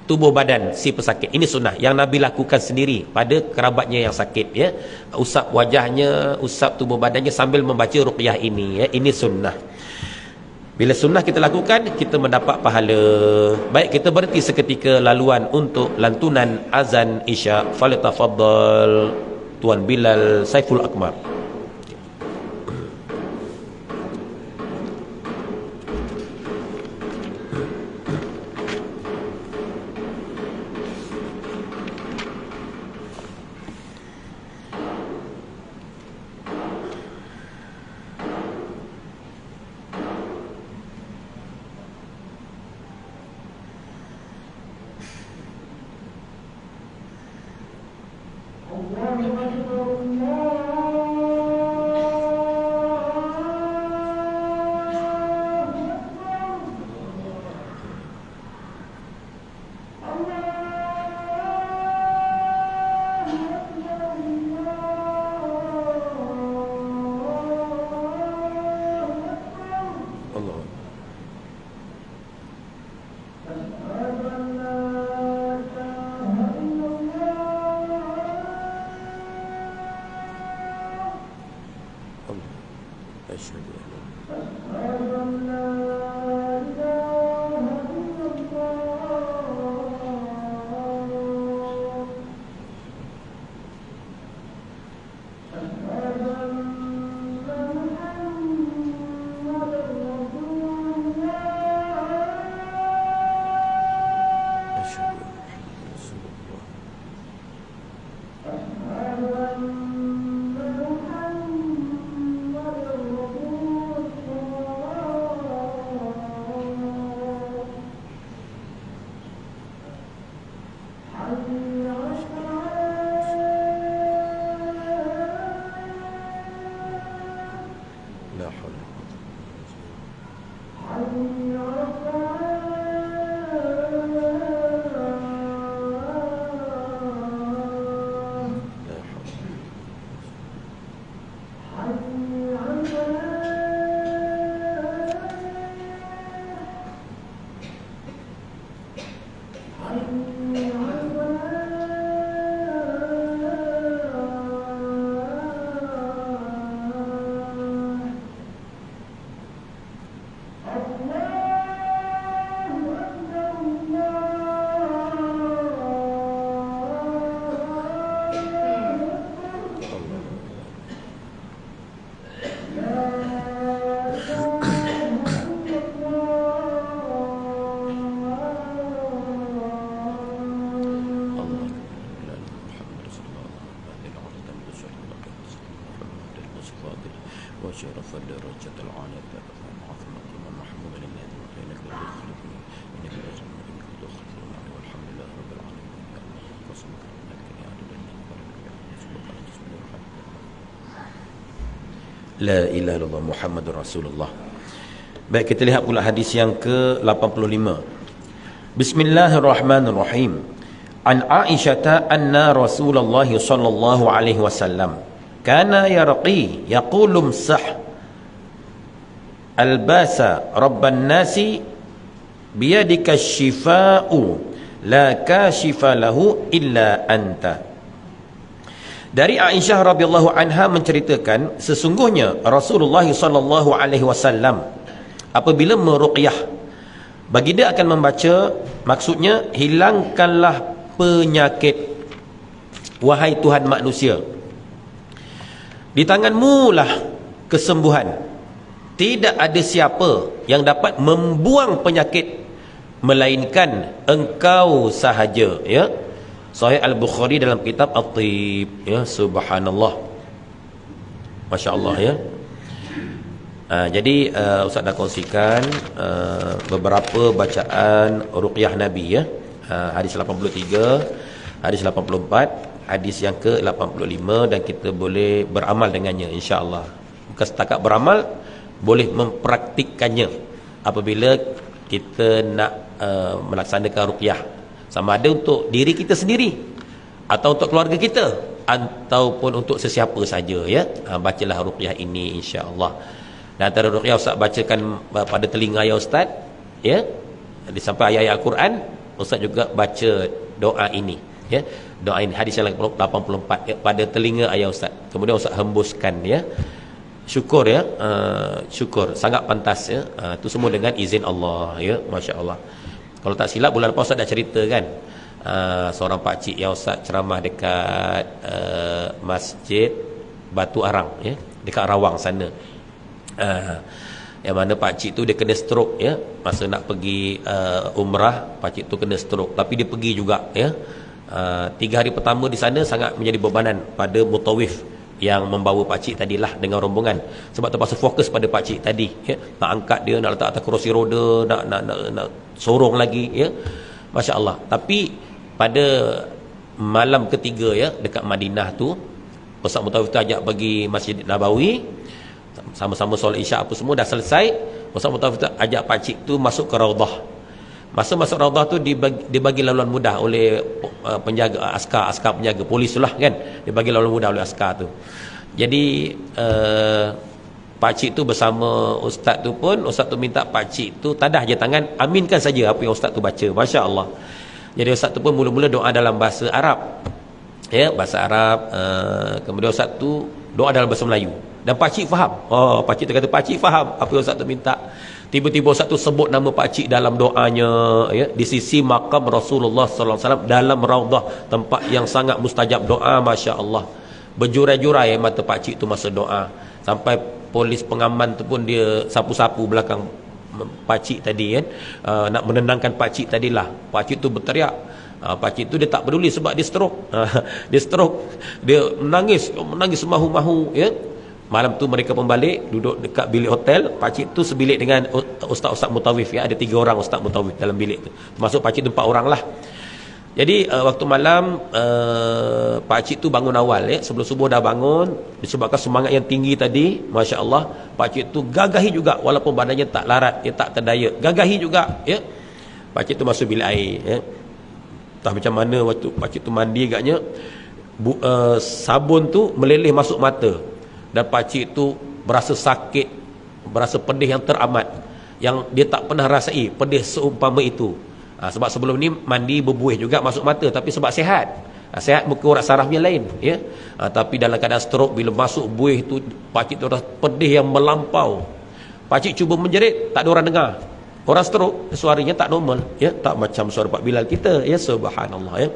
tubuh badan si pesakit. Ini sunnah yang Nabi lakukan sendiri pada kerabatnya yang sakit, ya. Usap wajahnya, usap tubuh badannya sambil membaca ruqyah ini, ya. Ini sunnah. Bila sunnah kita lakukan, kita mendapat pahala. Baik, kita berhenti seketika laluan untuk lantunan azan Isya. Falitafaddal Tuan Bilal Saiful Akbar. وشرف الدرجة العالية عظمة محمود لله وإنك لتخلقني إنك لتخلقني إنك لتخلقني والحمد لله رب العالمين قسمك إنك يا عدد La ilaha illallah Muhammadur Rasulullah. Baik, kita lihat pula hadis yang ke-85. Bismillahirrahmanirrahim. An Aisyah anna Rasulullah sallallahu alaihi wasallam kana yarqi yaqulu sah albasa rabban nasi biyadika syifa'u la kashifa lahu illa anta. Dari Aisyah radhiyallahu anha menceritakan, sesungguhnya Rasulullah sallallahu alaihi wasallam apabila meruqyah, bagi dia akan membaca, maksudnya hilangkanlah penyakit wahai Tuhan manusia, di tanganmu lah kesembuhan, tidak ada siapa yang dapat membuang penyakit melainkan engkau sahaja. Ya, Sahih Al-Bukhari dalam kitab At-Tib. Ya, subhanallah, Masya Allah, ya. Jadi Ustaz dah kongsikan beberapa bacaan ruqyah Nabi, ya. Hadis 83, hadis 84, hadis yang ke-85, dan kita boleh beramal dengannya insya-Allah. Bukan setakat beramal, boleh mempraktikkannya apabila kita nak melaksanakan ruqyah, sama ada untuk diri kita sendiri atau untuk keluarga kita ataupun untuk sesiapa saja, ya. Bacalah ruqyah ini insya-Allah. Dan antara ruqyah Ustaz bacakan pada telinga ya Ustaz, ya, sampai ayat-ayat Al-Quran, Ustaz juga baca doa ini, ya, doa ini hadis yang 84, ya, pada telinga ayat Ustaz. Kemudian Ustaz hembuskan, ya. Syukur, ya, syukur, sangat pantas, ya. Itu semua dengan izin Allah, ya, masya-Allah. Kalau tak silap bulan lepas Ustaz dah cerita kan, seorang pakcik yang Ustaz ceramah dekat Masjid Batu Arang, ya, dekat Rawang sana. Yang mana pakcik tu dia kena stroke, ya, masa nak pergi umrah, pakcik tu kena stroke, tapi dia pergi juga, ya. 3 hari pertama di sana sangat menjadi bebanan pada mutawif yang membawa pakcik tadilah dengan rombongan, sebab terpaksa fokus pada pakcik tadi, ya. Nak angkat dia, nak letak atas kerusi roda, nak sorong lagi, ya, masya-Allah. Tapi pada malam ketiga, ya, dekat Madinah tu, Ustaz Mutawif tu ajak pergi Masjid Nabawi, sama-sama solat isyak apa semua dah selesai. Ustaz Mutawif tu ajak pakcik tu masuk ke Raudah. Masa masuk Raudah tu dibagi laluan mudah oleh penjaga, askar penjaga, polis tu lah kan, dibagi laluan mudah oleh askar tu. Jadi pakcik tu bersama ustaz tu pun, ustaz tu minta pakcik tu tadah je tangan, aminkan saja apa yang ustaz tu baca, masya-Allah. Jadi ustaz tu pun mula-mula doa dalam bahasa Arab, ya, bahasa Arab. Kemudian ustaz tu doa dalam bahasa Melayu, dan pakcik faham. Pakcik tu kata pakcik faham apa yang ustaz tu minta. Tiba-tiba ustaz tu sebut nama pakcik dalam doanya, ya, di sisi makam Rasulullah sallallahu alaihi wasallam dalam Raudah, tempat yang sangat mustajab doa, masya-Allah. Berjurai-jurai mata pakcik tu masa doa, sampai polis pengaman tu pun dia sapu-sapu belakang pakcik tadi, kan, nak menenangkan pakcik tadilah. Pakcik tu berteriak. Pakcik tu dia tak peduli sebab dia stroke. Dia stroke, dia menangis semahu-mahu, ya. Malam tu mereka pembalik, duduk dekat bilik hotel. Pakcik tu sebilik dengan Ustaz Mutawif, ya. Ada 3 orang Ustaz Mutawif dalam bilik tu, termasuk pakcik tu 4 orang lah. Jadi waktu malam pakcik tu bangun awal, ya. Sebelum subuh dah bangun, disebabkan semangat yang tinggi tadi, masya-Allah, pakcik tu gagahi juga walaupun badannya tak larat, dia tak terdaya, gagahi juga, ya. Pakcik tu masuk bilik air, ya. Tak macam mana waktu pakcik tu mandi agaknya, sabun tu meleleh masuk mata, dan pakcik tu berasa sakit, berasa pedih yang teramat, yang dia tak pernah rasai pedih seumpama itu. Sebab sebelum ni mandi berbuih juga masuk mata, tapi sebab sihat, sihat muka urat sarafnya lain, ya. Tapi dalam keadaan stroke, bila masuk buih tu, pakcik tu rasa pedih yang melampau. Pakcik cuba menjerit, tak ada orang dengar. Orang stroke suaranya tak normal, ya, tak macam suara Pak Bilal kita, ya, subhanallah, ya.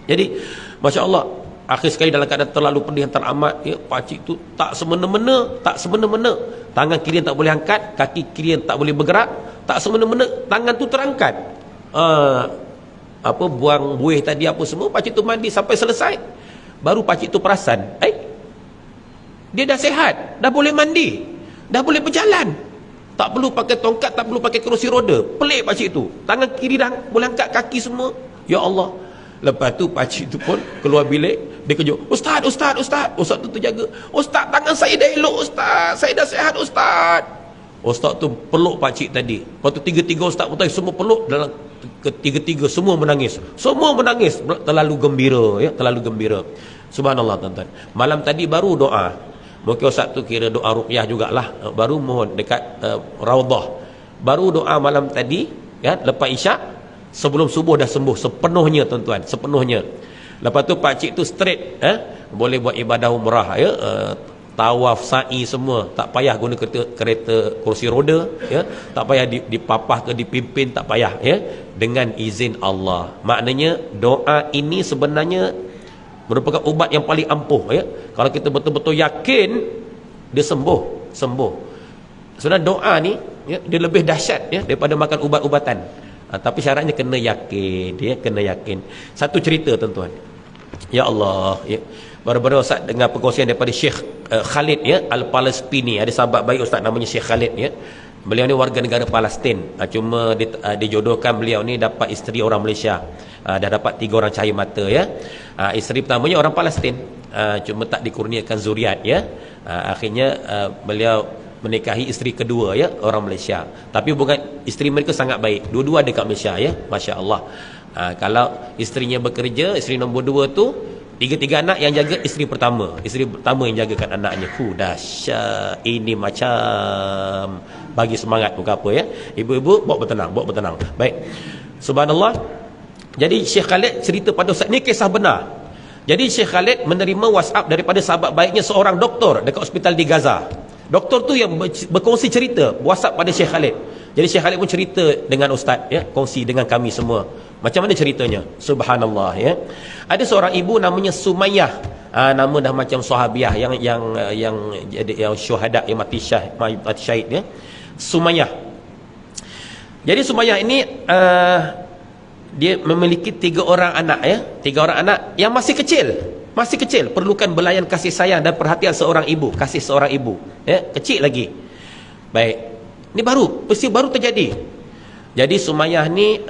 Jadi masya-Allah, akhir sekali dalam keadaan terlalu pedih yang teramat, ya, pakcik tu tak semena-mena, tangan kiri yang tak boleh angkat, kaki kiri yang tak boleh bergerak, tak semena-mena tangan tu terangkat. Buang buih tadi apa semua, pakcik tu mandi sampai selesai, baru pakcik tu perasan, dia dah sihat, dah boleh mandi, dah boleh berjalan, tak perlu pakai tongkat, tak perlu pakai kerusi roda. Pelik pakcik tu, tangan kiri dah boleh angkat, kaki semua, ya Allah. Lepas tu pakcik tu pun keluar bilik, dia kejut, Ustaz tu terjaga, Ustaz tangan saya dah elok Ustaz, saya dah sihat Ustaz. Ustaz tu peluk pakcik tadi. Lepas tu 3 ustaz Mutawif semua peluk, dalam ketiga-tiga semua menangis, terlalu gembira, ya, terlalu gembira. Subhanallah, tuan-tuan. Malam tadi baru doa, mungkin ustaz tu kira doa ruqyah jugalah, baru mohon dekat Raudah, baru doa malam tadi, ya, lepas isyak, sebelum subuh dah sembuh sepenuhnya, tuan-tuan, sepenuhnya. Lepas tu pakcik tu straight, boleh buat ibadah umrah, ya, tawaf, sa'i semua, tak payah guna kereta kursi roda, ya, tak payah dipapah ke dipimpin, tak payah, ya, dengan izin Allah. Maknanya doa ini sebenarnya merupakan ubat yang paling ampuh, ya. Kalau kita betul-betul yakin dia sembuh. Sebenarnya doa ni, ya, dia lebih dahsyat, ya, daripada makan ubat-ubatan. Tapi syaratnya kena yakin, dia kena yakin. Satu cerita, tuan-tuan, ya Allah, ya, baru-baru Ustaz dengar perkongsian daripada Syekh Khalid, ya, Al-Palestini. Ada sahabat baik Ustaz namanya Syekh Khalid, ya. Beliau ni warga negara Palestin. Cuma dijodohkan beliau ni dapat isteri orang Malaysia. Dah dapat 3 orang cahaya mata ya. Isteri pertamanya orang Palestin. Cuma tak dikurniakan zuriat ya. Akhirnya beliau menikahi isteri kedua ya, orang Malaysia. Tapi hubungan isteri mereka sangat baik. Dua-dua ada kat Malaysia ya. Masya-Allah. Kalau isterinya bekerja, isteri nombor 2 tu 3 anak yang jaga isteri pertama. Isteri pertama yang jagakan anaknya. Dahsyat. Ini macam bagi semangat bukan apa ya. Ibu-ibu bawa bertenang. Baik. Subhanallah. Jadi Syekh Khalid cerita pada Ustaz ni kisah benar. Jadi Syekh Khalid menerima WhatsApp daripada sahabat baiknya seorang doktor dekat hospital di Gaza. Doktor tu yang berkongsi cerita WhatsApp pada Syekh Khalid. Jadi Syekh Khalid pun cerita dengan Ustaz ya, kongsi dengan kami semua. Macam mana ceritanya? Subhanallah ya. Ada seorang ibu namanya Sumayyah. Nama dah macam sahabiah yang syuhada, yang mati syahid ya. Sumayyah. Jadi Sumayyah ini dia memiliki 3 orang anak ya. 3 orang anak yang masih kecil, perlukan belayan kasih sayang dan perhatian seorang ibu, kasih seorang ibu ya, kecil lagi. Baik. Ini peristiwa baru terjadi. Jadi Sumayyah ni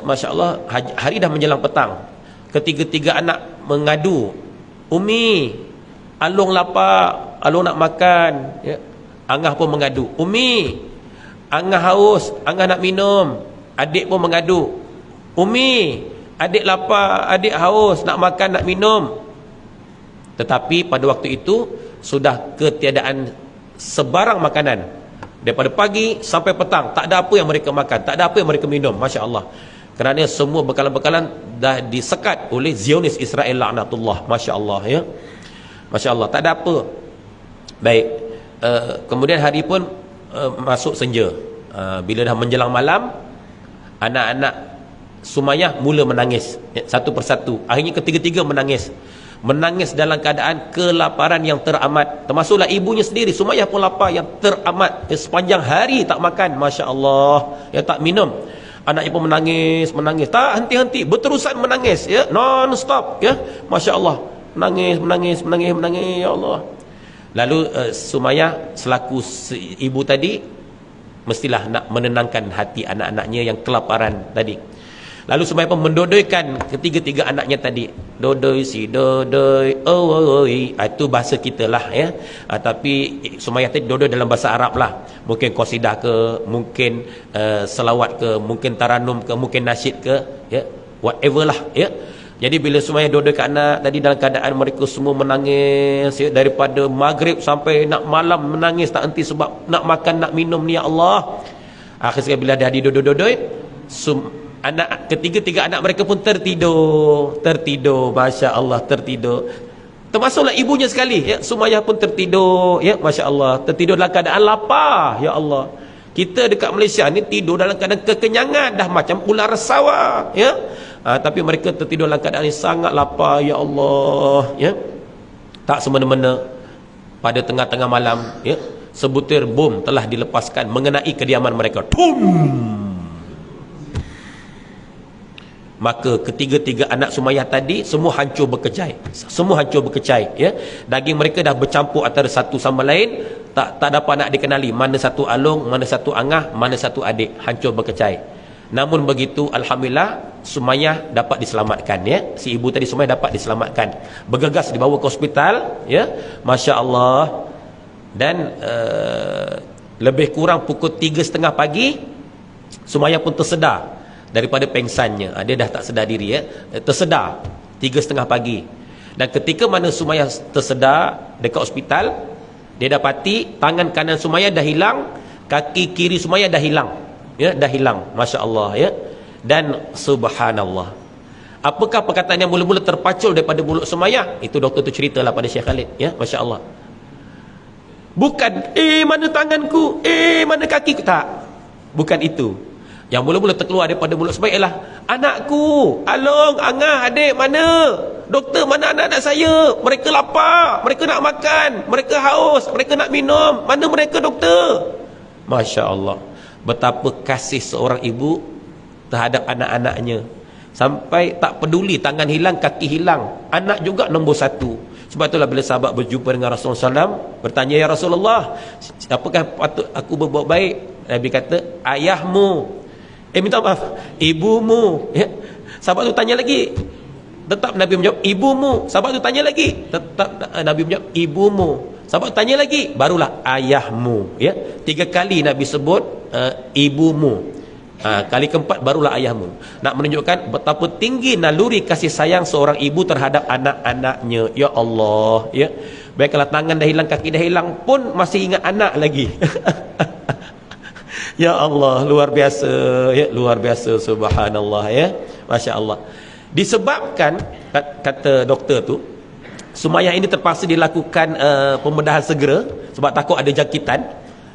masya-Allah hari dah menjelang petang. Ketiga-tiga anak mengadu, "Umi, Along lapar, Along nak makan." Ya. Angah pun mengadu, "Umi, Angah haus, Angah nak minum." Adik pun mengadu, "Umi, adik lapar, adik haus, nak makan, nak minum." Tetapi pada waktu itu sudah ketiadaan sebarang makanan. Daripada pagi sampai petang tak ada apa yang mereka makan, tak ada apa yang mereka minum. Masya Allah. Kerana semua bekalan-bekalan dah disekat oleh Zionis Israel laknatullah. Masya Allah ya. Masya Allah, tak ada apa. Baik. Kemudian hari pun masuk senja. Bila dah menjelang malam, anak-anak Sumayyah mula menangis satu persatu. Akhirnya ketiga-tiga menangis dalam keadaan kelaparan yang teramat. Termasuklah ibunya sendiri, Sumayyah pun lapar yang teramat. Sepanjang hari tak makan, Masya Allah ya, tak minum. Anaknya pun menangis, tak henti-henti, berterusan menangis ya, non stop ya. Masya Allah, menangis ya Allah. Lalu Sumayyah selaku ibu tadi mestilah nak menenangkan hati anak-anaknya yang kelaparan tadi. Lalu Sumayyah pun mendodoikan ketiga-tiga anaknya tadi. Dodoi si dodoi, oi. Itu bahasa kita lah ya. Tapi Sumayyah tadi dodoi dalam bahasa Arab lah. Mungkin qasidah ke, mungkin selawat ke, mungkin taranum ke, mungkin nasyid ke, ya, whatever lah ya. Jadi bila Sumayyah dodoi ke anak tadi dalam keadaan mereka semua menangis ya, daripada maghrib sampai nak malam menangis tak henti sebab nak makan, nak minum ni ya Allah. Akhir sekali bila dah didodoi, anak ketiga-tiga anak mereka pun tertidur, Masya Allah, tertidur. Termasuklah ibunya sekali ya, Sumayyah pun tertidur ya, Masya Allah, tertidur dalam keadaan lapar ya Allah. Kita dekat Malaysia ni tidur dalam keadaan kekenyangan dah macam ular sawah ya. Tapi mereka tertidur dalam keadaan yang sangat lapar ya Allah ya. Tak semena-mena pada tengah-tengah malam ya, sebutir bom telah dilepaskan mengenai kediaman mereka. Tum. Maka ketiga-tiga anak Sumayyah tadi semua hancur berkecai ya. Daging mereka dah bercampur antara satu sama lain, tak dapat nak dikenali mana satu Along, mana satu Angah, mana satu adik, hancur berkecai. Namun begitu alhamdulillah Sumayyah dapat diselamatkan ya. Si ibu tadi Sumayyah dapat diselamatkan. Bergegas dibawa ke hospital ya. Masya Allah. Dan lebih kurang pukul 3:30 pagi Sumayyah pun tersedar daripada pengsannya. Dia dah tak sedar diri ya. Tersedar 3:30 pagi. Dan ketika mana Sumayyah tersedar dekat hospital, dia dapati tangan kanan Sumayyah dah hilang, kaki kiri Sumayyah dah hilang. Ya, dah hilang. Masya Allah ya. Dan subhanallah, apakah perkataan yang mula-mula terpacul daripada mulut Sumayyah? Itu doktor tu ceritalah pada Syekh Khalid ya. Masya Allah. Bukan mana tanganku, mana kakiku, tak. Bukan itu. Yang mula-mula terkeluar daripada mulut Sumayyah ialah, "Anakku, Along, Angah, adik mana? Doktor, mana anak-anak saya? Mereka lapar, mereka nak makan, mereka haus, mereka nak minum. Mana mereka, doktor?" Masya Allah. Betapa kasih seorang ibu terhadap anak-anaknya. Sampai tak peduli tangan hilang, kaki hilang, anak juga nombor satu. Sebab itulah bila sahabat berjumpa dengan Rasulullah SAW, bertanya, "Ya Rasulullah, apakah patut aku berbuat baik Nabi kata ayahmu, minta maaf, ibumu, ya. Sahabat tu tanya lagi, tetap Nabi menjawab ibumu. Sahabat tu tanya lagi, tetap Nabi menjawab ibumu. Sahabat tanya lagi, barulah ayahmu, ya. 3 kali Nabi sebut ibumu. Kali keempat barulah ayahmu. Nak menunjukkan betapa tinggi naluri kasih sayang seorang ibu terhadap anak-anaknya. Ya Allah, ya. Baiklah, tangan dah hilang, kaki dah hilang pun masih ingat anak lagi. Ya Allah, luar biasa, ya, luar biasa, subhanallah, ya. Masya Allah. Disebabkan kata doktor tu, Sumayyah ini terpaksa dilakukan pembedahan segera sebab takut ada jangkitan.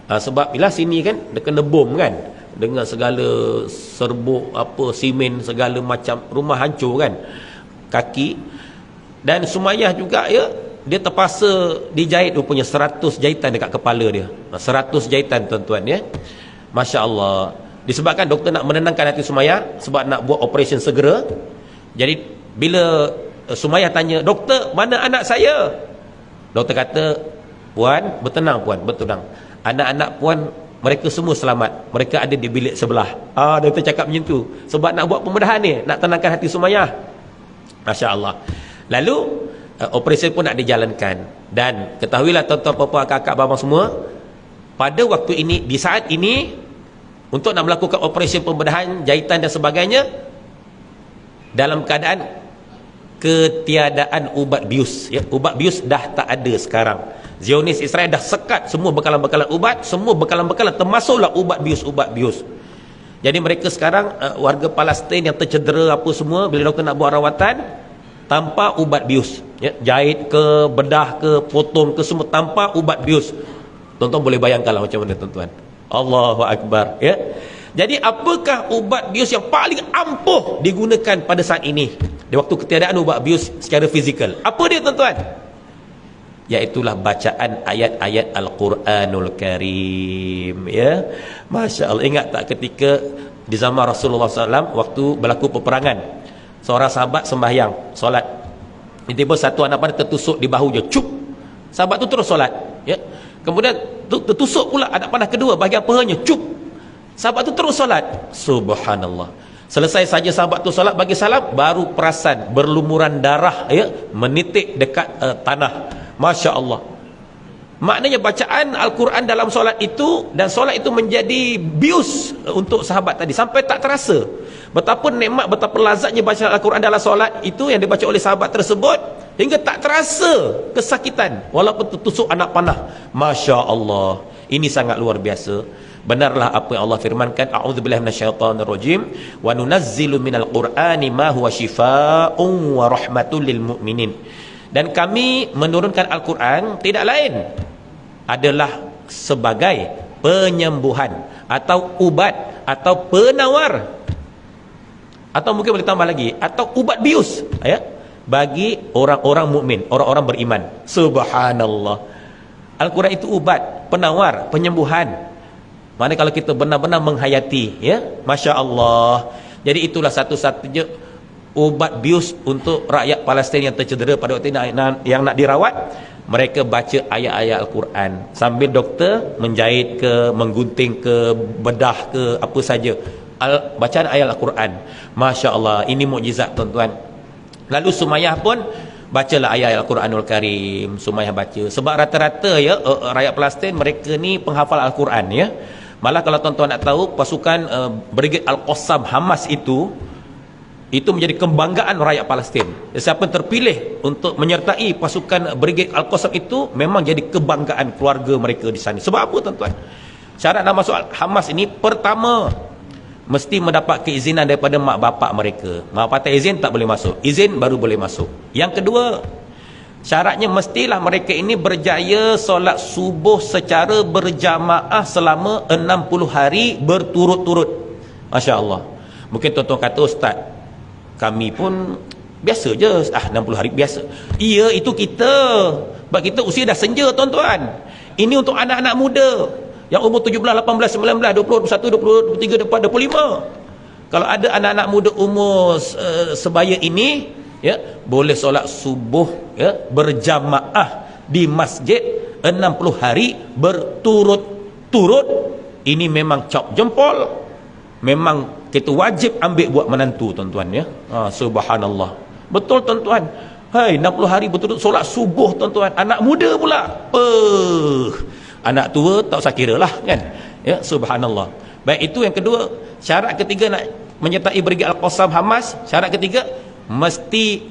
Sebab bila sini kan dia kena bom kan, dengan segala serbuk apa, simen, segala macam, rumah hancur kan, kaki. Dan Sumayyah juga, ya, dia terpaksa dijahit rupanya 100 jahitan dekat kepala dia. 100 jahitan, tuan-tuan, ya. Masya Allah. Disebabkan doktor nak menenangkan hati Sumayyah sebab nak buat operasi segera. Jadi bila Sumayyah tanya, doktor, mana anak saya? Doktor kata, puan, bertenang puan, bertenang. Anak-anak puan, mereka semua selamat. Mereka ada di bilik sebelah. Doktor cakap macam tu sebab nak buat pembedahan ni, nak tenangkan hati Sumayyah. Masya Allah. Lalu operasi pun nak dijalankan. Dan ketahuilah tuan-tuan, puan-puan, kakak, abang semua, pada waktu ini, di saat ini, untuk nak melakukan operasi pembedahan, jahitan dan sebagainya, dalam keadaan ketiadaan ubat bius, ya. Ubat bius dah tak ada sekarang. Zionis Israel dah sekat semua bekalan-bekalan ubat, semua bekalan-bekalan, termasuklah ubat bius. Jadi mereka sekarang, warga Palestin yang tercedera apa semua, bila doktor nak buat rawatan, tanpa ubat bius, ya. Jahit ke, bedah ke, potong ke, semua tanpa ubat bius. Tuan-tuan boleh bayangkanlah macam mana, tuan-tuan. Allahu Akbar, ya. Jadi apakah ubat bius yang paling ampuh digunakan pada saat ini, di waktu ketiadaan ubat bius secara fizikal? Apa dia, tuan-tuan? Iaitulah bacaan ayat-ayat Al-Quranul Karim, ya. Masya Allah. Ingat tak ketika di zaman Rasulullah SAW waktu berlaku peperangan, seorang sahabat sembahyang solat, tiba-tiba satu anak panah tertusuk di bahu dia, cup. Sahabat tu terus solat, ya. Kemudian tertusuk pula anak panah kedua bahagian pahanya, cup. Sahabat tu terus solat. Subhanallah. Selesai saja sahabat tu solat, bagi salam, baru perasan berlumuran darah, ya, menitik dekat tanah. Masya Allah. Maknanya bacaan Al-Quran dalam solat itu, dan solat itu menjadi bius untuk sahabat tadi, sampai tak terasa betapa nikmat, betapa lazatnya bacaan Al-Quran dalam solat itu yang dibaca oleh sahabat tersebut, hingga tak terasa kesakitan walaupun tertusuk anak panah. Masya Allah. Ini sangat luar biasa. Benarlah apa yang Allah firmankan, a'udzubillahi minasyaitonirrajim, wa nunazzilu minal qur'ani ma huwa syifaa'un wa rahmatul lil mu'minin. Dan kami menurunkan Al-Quran tidak lain adalah sebagai penyembuhan atau ubat atau penawar, atau mungkin boleh tambah lagi, atau ubat bius, ya, bagi orang-orang mukmin, orang-orang beriman. Subhanallah. Al-Quran itu ubat, penawar, penyembuhan. Mana kalau kita benar-benar menghayati, ya. Masya Allah. Jadi itulah satu-satunya ubat bius untuk rakyat Palestin yang tercedera pada waktu ini, yang nak dirawat. Mereka baca ayat-ayat Al-Quran sambil doktor menjahit ke, menggunting ke, bedah ke, apa saja, bacaan ayat Al-Quran. Masya Allah. Ini mukjizat, tuan-tuan. Lalu Sumayyah pun bacalah ayat Al-Quranul Karim. Sumayyah baca. Sebab rata-rata, ya, rakyat Palestin mereka ni penghafal Al-Quran, ya. Malah kalau tuan-tuan nak tahu, pasukan Brigade Al-Qassam Hamas itu menjadi kebanggaan rakyat Palestin. Siapa yang terpilih untuk menyertai pasukan Brigade Al-Qassam itu memang jadi kebanggaan keluarga mereka di sana. Sebab apa, tuan-tuan? Syarat nak masuk Hamas ini, pertama mesti mendapat keizinan daripada mak bapak mereka. Mak bapak tak izin, tak boleh masuk. Izin baru boleh masuk. Yang kedua, syaratnya mestilah mereka ini berjaya solat subuh secara berjamaah selama 60 hari berturut-turut. Masya Allah. Mungkin tuan-tuan kata, ustaz, kami pun biasa je, 60 hari biasa. Iya, itu kita. Sebab kita usia dah senja, tuan-tuan. Ini untuk anak-anak muda yang umur 17, 18, 19, 20, 21, 22, 23, 24, 25. Kalau ada anak-anak muda umur sebaya ini, ya, boleh solat subuh, ya, berjamaah di masjid 60 hari berturut-turut. ini memang cap jempol, memang kita wajib ambil buat menantu tuan-tuan ya. Subhanallah. Betul tuan-tuan. Hai, 60 hari betul-betul solat subuh tuan-tuan. Anak muda pula. Anak tua tak usah kira lah kan. Ya, subhanallah. Baik, itu yang kedua. Syarat ketiga nak menyertai bagi Al-Qasam Hamas, syarat ketiga mesti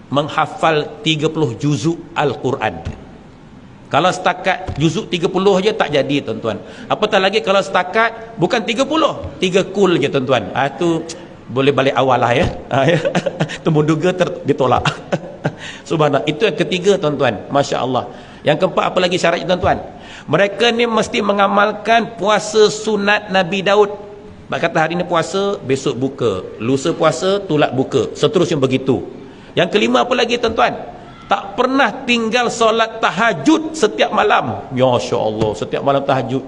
menghafal 30 juzuk Al-Quran. Kalau setakat juzuk 30 je tak jadi tuan-tuan. Apatah lagi kalau setakat bukan 30, 3 kul je tuan-tuan. Itu boleh balik awal lah ya. Temu duga ditolak. Subhanallah. Itu yang ketiga tuan-tuan. Masya Allah. Yang keempat apa lagi syaratnya tuan-tuan? Mereka ni mesti mengamalkan puasa sunat Nabi Daud. Kata hari ni puasa, besok buka. Lusa puasa, tulak buka. Seterusnya begitu. Yang kelima apa lagi tuan-tuan? Tak pernah tinggal solat tahajud setiap malam. Ya Allah, setiap malam tahajud.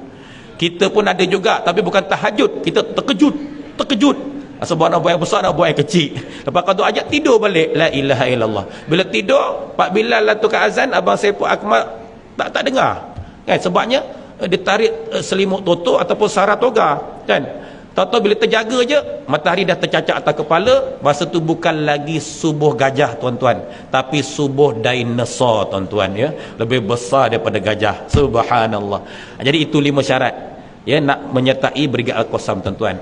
Kita pun ada juga, tapi bukan tahajud. Kita terkejut. Sebab nak buat yang besar, nak buat yang kecil. Lepas kau ajak tidur balik. La ilaha illallah. Bila tidur, Pak Bilal lah tukar azan, Abang Saiful Akmal tak dengar. Kan? Sebabnya dia tarik selimut toto ataupun Saratoga. Kan? Tahu-tahu bila terjaga je, matahari dah tercacak atas kepala. Masa tu bukan lagi subuh gajah tuan-tuan, tapi subuh dinosaur tuan-tuan ya. Lebih besar daripada gajah. Subhanallah. Jadi itu 5 syarat ya nak menyertai Brigade Al-Qassam tuan-tuan.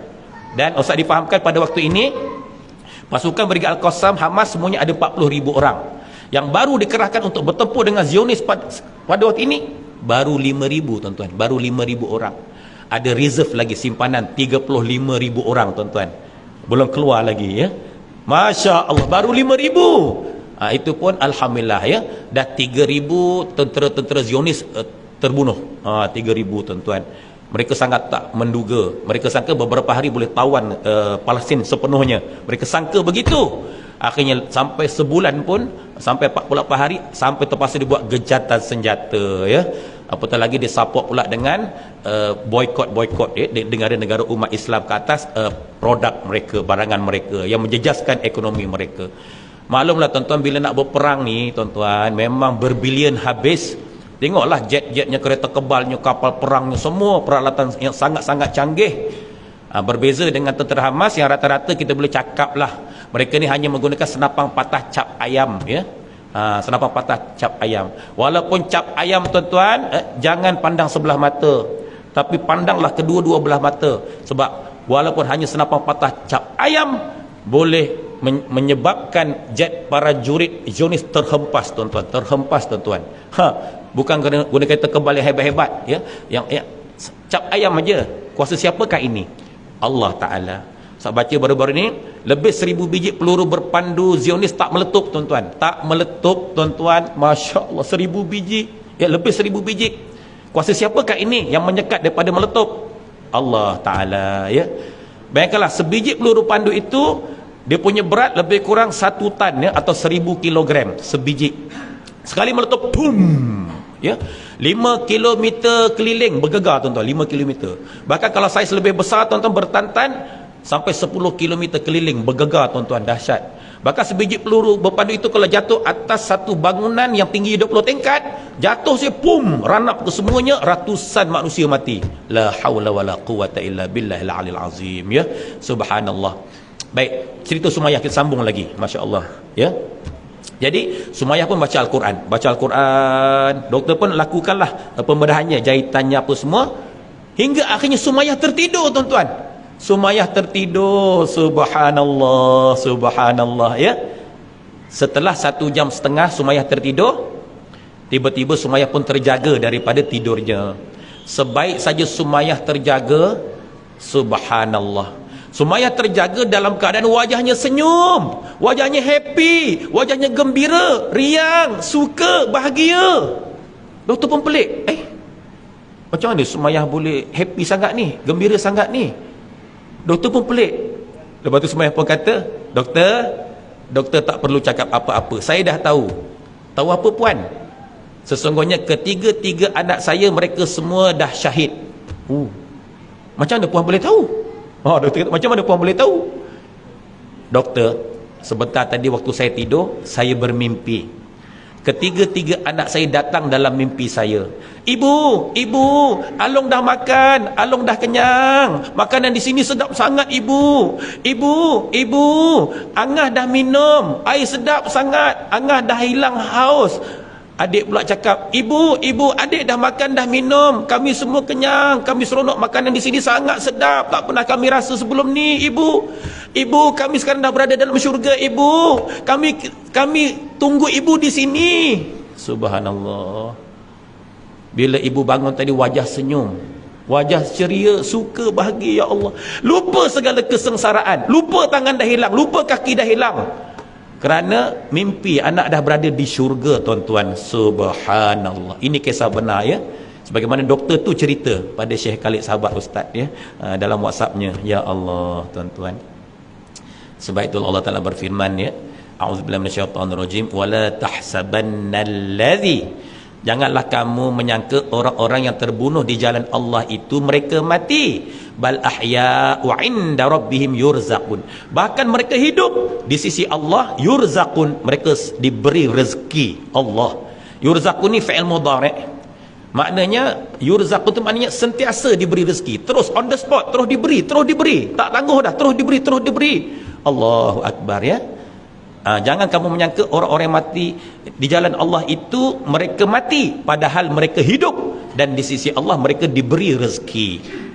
Dan usah difahamkan pada waktu ini pasukan Brigade Al-Qassam Hamas semuanya ada 40,000 orang. Yang baru dikerahkan untuk bertempur dengan Zionis pada waktu ini baru 5,000 tuan-tuan. Baru 5,000 orang. Ada reserve lagi simpanan 35,000 orang tuan-tuan. Belum keluar lagi ya. Masya Allah, baru 5,000. Itu pun alhamdulillah ya. Dah 3,000 tentera-tentera Zionis terbunuh. 3,000 tuan-tuan. Mereka sangat tak menduga. Mereka sangka beberapa hari boleh tawan Palestin sepenuhnya. Mereka sangka begitu. Akhirnya sampai sebulan pun, sampai 48 hari, sampai terpaksa dibuat gejatan senjata ya. Apatah lagi dia support pula dengan boykot ya, negara-negara umat Islam ke atas produk mereka, barangan mereka yang menjejaskan ekonomi mereka. Maklumlah tuan-tuan, bila nak berperang ni tuan-tuan, memang berbilion habis. Tengoklah jet-jetnya, kereta kebalnya, kapal perangnya, semua peralatan yang sangat-sangat canggih. Berbeza dengan tentera Hamas yang rata-rata kita boleh cakap lah, mereka ni hanya menggunakan senapang patah cap ayam ya. Senapang patah cap ayam. Walaupun cap ayam tuan-tuan, jangan pandang sebelah mata, tapi pandanglah kedua-dua belah mata. Sebab walaupun hanya senapang patah cap ayam, boleh menyebabkan jet para jurid Zionis terhempas tuan-tuan. Terhempas tuan-tuan. Bukan guna kereta kebal yang hebat-hebat ya. Yang cap ayam aja. Kuasa siapakah ini? Allah Ta'ala. Saya baca baru-baru ni, lebih 1,000 biji peluru berpandu Zionis tak meletup tuan-tuan. Tak meletup tuan-tuan. Masya Allah, 1,000 biji ya, lebih 1,000 biji. Kuasa siapakah ini yang menyekat daripada meletup? Allah Ta'ala ya. Bayangkanlah, sebiji peluru pandu itu dia punya berat lebih kurang 1 tan ya, atau 1,000 kilogram sebiji. Sekali meletup, boom ya, 5 kilometer keliling bergegar tuan-tuan. 5 kilometer. Bahkan kalau saiz lebih besar tuan-tuan, bertantan sampai 10 km keliling bergegar tuan-tuan. Dahsyat. Bahkan sebiji peluru berpandu itu kalau jatuh atas satu bangunan yang tinggi 20 tingkat, jatuh saya pum, ranap ke semuanya, ratusan manusia mati. La haula wala quwata illa billahil alil azim ya. Subhanallah. Baik, cerita Sumayyah kita sambung lagi. Masya Allah ya. Jadi Sumayyah pun baca Al-Quran. Baca Al-Quran, doktor pun lakukanlah pembedahannya, jahitannya apa semua, hingga akhirnya Sumayyah tertidur tuan-tuan. Sumayyah tertidur. Subhanallah, subhanallah ya. Setelah 1,5 jam Sumayyah tertidur, tiba-tiba Sumayyah pun terjaga daripada tidurnya. Sebaik saja Sumayyah terjaga, subhanallah, Sumayyah terjaga dalam keadaan wajahnya senyum, wajahnya happy, wajahnya gembira, riang, suka, bahagia. Doktor pun pelik, macam mana Sumayyah boleh happy sangat ni, gembira sangat ni? Doktor pun pelik. Lepas tu Sumayyah pun kata, doktor tak perlu cakap apa-apa, saya dah tahu. Tahu apa puan? Sesungguhnya ketiga-tiga anak saya, mereka semua dah syahid. Macam mana puan boleh tahu? Doktor kata, macam mana puan boleh tahu? Doktor, sebentar tadi waktu saya tidur, saya bermimpi. Ketiga-tiga anak saya datang dalam mimpi saya. Ibu, Along dah makan, Along dah kenyang. Makanan di sini sedap sangat ibu. Ibu, Angah dah minum, air sedap sangat. Angah dah hilang haus. Adik pula cakap, ibu, adik dah makan, dah minum. Kami semua kenyang, kami seronok, makanan di sini sangat sedap. Tak pernah kami rasa sebelum ni, ibu. Ibu, kami sekarang dah berada dalam syurga, ibu. Kami tunggu ibu di sini. Subhanallah. Bila ibu bangun tadi, wajah senyum, wajah ceria, suka, bahagia. Ya Allah, lupa segala kesengsaraan, lupa tangan dah hilang, lupa kaki dah hilang, kerana mimpi anak dah berada di syurga, tuan-tuan. Subhanallah. Ini kisah benar, ya, sebagaimana doktor tu cerita pada Syekh Khalid sahabat ustaz, ya, dalam WhatsAppnya. Ya Allah, tuan-tuan. Sebab itu Allah Taala berfirman, ya, a'udzubillahi minasyaitonirrajim, wala tahsabannalladzi, janganlah kamu menyangka orang-orang yang terbunuh di jalan Allah itu mereka mati, bal ahya'u 'inda rabbihim yurzaqun, bahkan mereka hidup di sisi Allah. Yurzaqun, mereka diberi rezeki Allah. Yurzaqun ni fi'il mudhari', maknanya yurzaqun itu maknanya sentiasa diberi rezeki, terus on the spot, terus diberi, tak tangguh dah, terus diberi. Allahu Akbar, ya. Jangan kamu menyangka orang-orang yang mati di jalan Allah itu mereka mati, padahal mereka hidup dan di sisi Allah mereka diberi rezeki.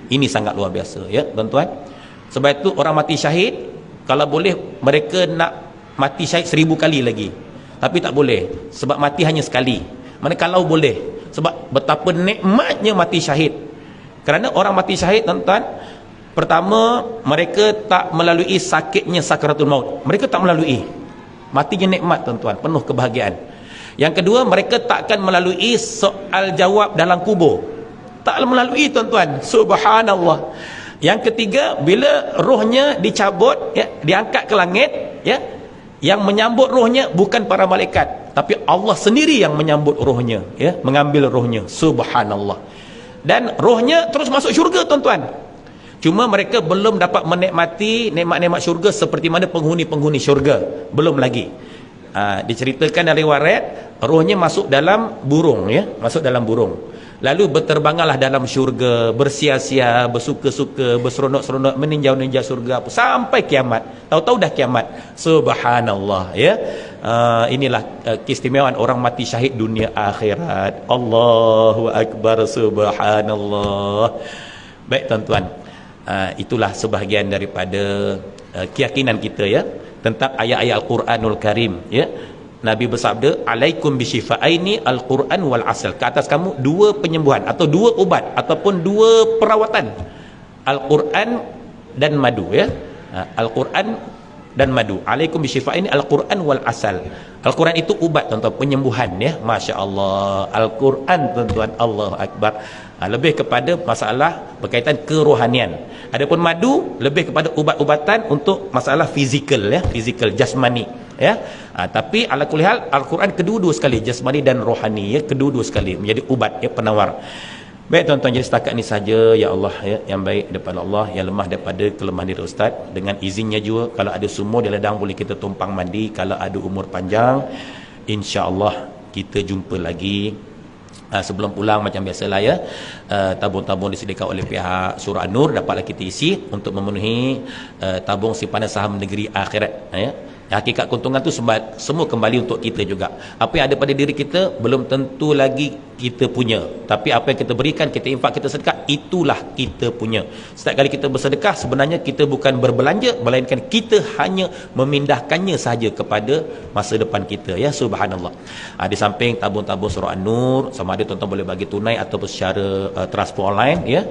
Ini sangat luar biasa, ya, tuan-tuan. Sebab itu orang mati syahid, kalau boleh mereka nak mati syahid 1000 kali lagi, tapi tak boleh, sebab mati hanya sekali. Mana kalau boleh, sebab betapa nikmatnya mati syahid. Kerana orang mati syahid, tuan-tuan, pertama, mereka tak melalui sakitnya sakaratul maut. Mereka tak melalui. Matinya nikmat, tuan-tuan, penuh kebahagiaan. Yang kedua, mereka takkan melalui soal jawab dalam kubur. Tak melalui, tuan-tuan. Subhanallah. Yang ketiga, bila rohnya dicabut, ya, diangkat ke langit, ya, yang menyambut rohnya bukan para malaikat, tapi Allah sendiri yang menyambut rohnya, ya, mengambil rohnya. Subhanallah. Dan rohnya terus masuk syurga, tuan-tuan. Cuma mereka belum dapat menikmati nikmat-nikmat syurga seperti mana penghuni-penghuni syurga. Belum lagi. Diceritakan dari riwayat, rohnya masuk dalam burung, ya, masuk dalam burung. Lalu berterbanganlah dalam syurga, bersia-sia, bersuka-suka, berseronok-seronok, meninjau-ninjau syurga sampai kiamat. Tahu-tahu dah kiamat. Subhanallah, ya. Inilah keistimewaan orang mati syahid dunia akhirat. Allahu Akbar. Subhanallah. Baik, tuan-tuan. Itulah sebahagian daripada keyakinan kita, ya, tentang ayat-ayat Al-Quranul Karim, ya. Nabi bersabda, alaikum bisyifa'aini al-Quran wal asal, ke atas kamu 2 penyembuhan atau 2 ubat ataupun 2 perawatan, Al-Quran dan madu, ya. Al-Quran dan madu. Alaikum bisyifa'aini al-Quran wal asal. Al-Quran itu ubat, tuan-tuan, penyembuhan, ya. Masya Allah. Al-Quran, tuan-tuan, Allahu Akbar. Lebih kepada masalah berkaitan kerohanian. Adapun madu lebih kepada ubat-ubatan untuk masalah fizikal, ya, fizikal, jasmani, ya. Tapi ala kulli hal, Al-Quran kedua-dua sekali, jasmani dan rohani, ya, kedua-dua sekali menjadi ubat, ya, penawar. Baik, tuan-tuan, jadi setakat ni saja, ya Allah, ya, yang baik daripada Allah, yang lemah daripada kelemahan diri Ustaz. Dengan izinnya juga, kalau ada sumur di ladang boleh kita tumpang mandi. Kalau ada umur panjang, insya-Allah kita jumpa lagi. Sebelum pulang macam biasalah, ya, tabung-tabung disediakan oleh pihak Surah An-Nur dapatlah kita isi untuk memenuhi tabung simpanan saham negeri akhirat, ya. Hakikat keuntungan tu semua kembali untuk kita juga. Apa yang ada pada diri kita belum tentu lagi kita punya, tapi apa yang kita berikan, kita infak, kita sedekah, itulah kita punya. Setiap kali kita bersedekah, sebenarnya kita bukan berbelanja, melainkan kita hanya memindahkannya sahaja kepada masa depan kita, ya. Subhanallah. Di samping tabung-tabung Surah An-Nur, sama ada tuan-tuan boleh bagi tunai ataupun secara transfer online, ya.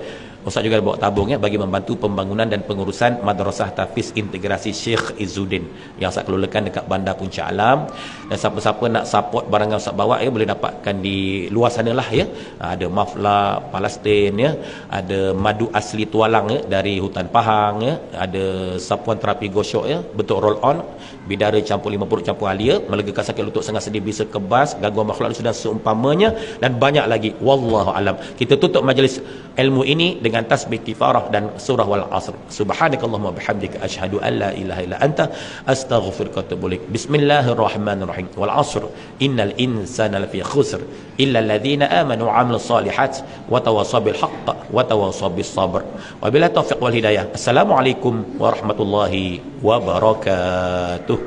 Ustaz juga bawa tabung, ya, bagi membantu pembangunan dan pengurusan Madrasah Tahfiz Integrasi Syekh Izzuddin yang Ustaz kelolakan dekat Bandar Puncak Alam. Dan siapa-siapa nak support barang yang Ustaz bawa, ya, boleh dapatkan di luar sanalah, ya. Ada mafla Palestin, ya, ada madu asli tualang, ya, dari hutan Pahang, ya, ada sapuan terapi gosok, ya, bentuk roll on, bidara campur 50 campur alia, melegakan sakit lutut setengah sedih, bisa kebas, gangguan makhluk sudah seumpamanya, dan banyak lagi. Wallahu alam. Kita tutup majlis ilmu ini dengan dengan tasbih kifarah dan surah wal asr. Subhanakallahumma bihamdika asyhadu an la ilaha illa anta astaghfiruka wa atubu ilaik. Bismillahirrahmanirrahim. Wal asr innal insana lafi khusr illa alladhina amanu wa 'amilus solihat wa tawassaw bil haqq wa tawassaw bis sabr. Wabillahi taufiq wal hidayah. Assalamualaikum warahmatullahi wabarakatuh.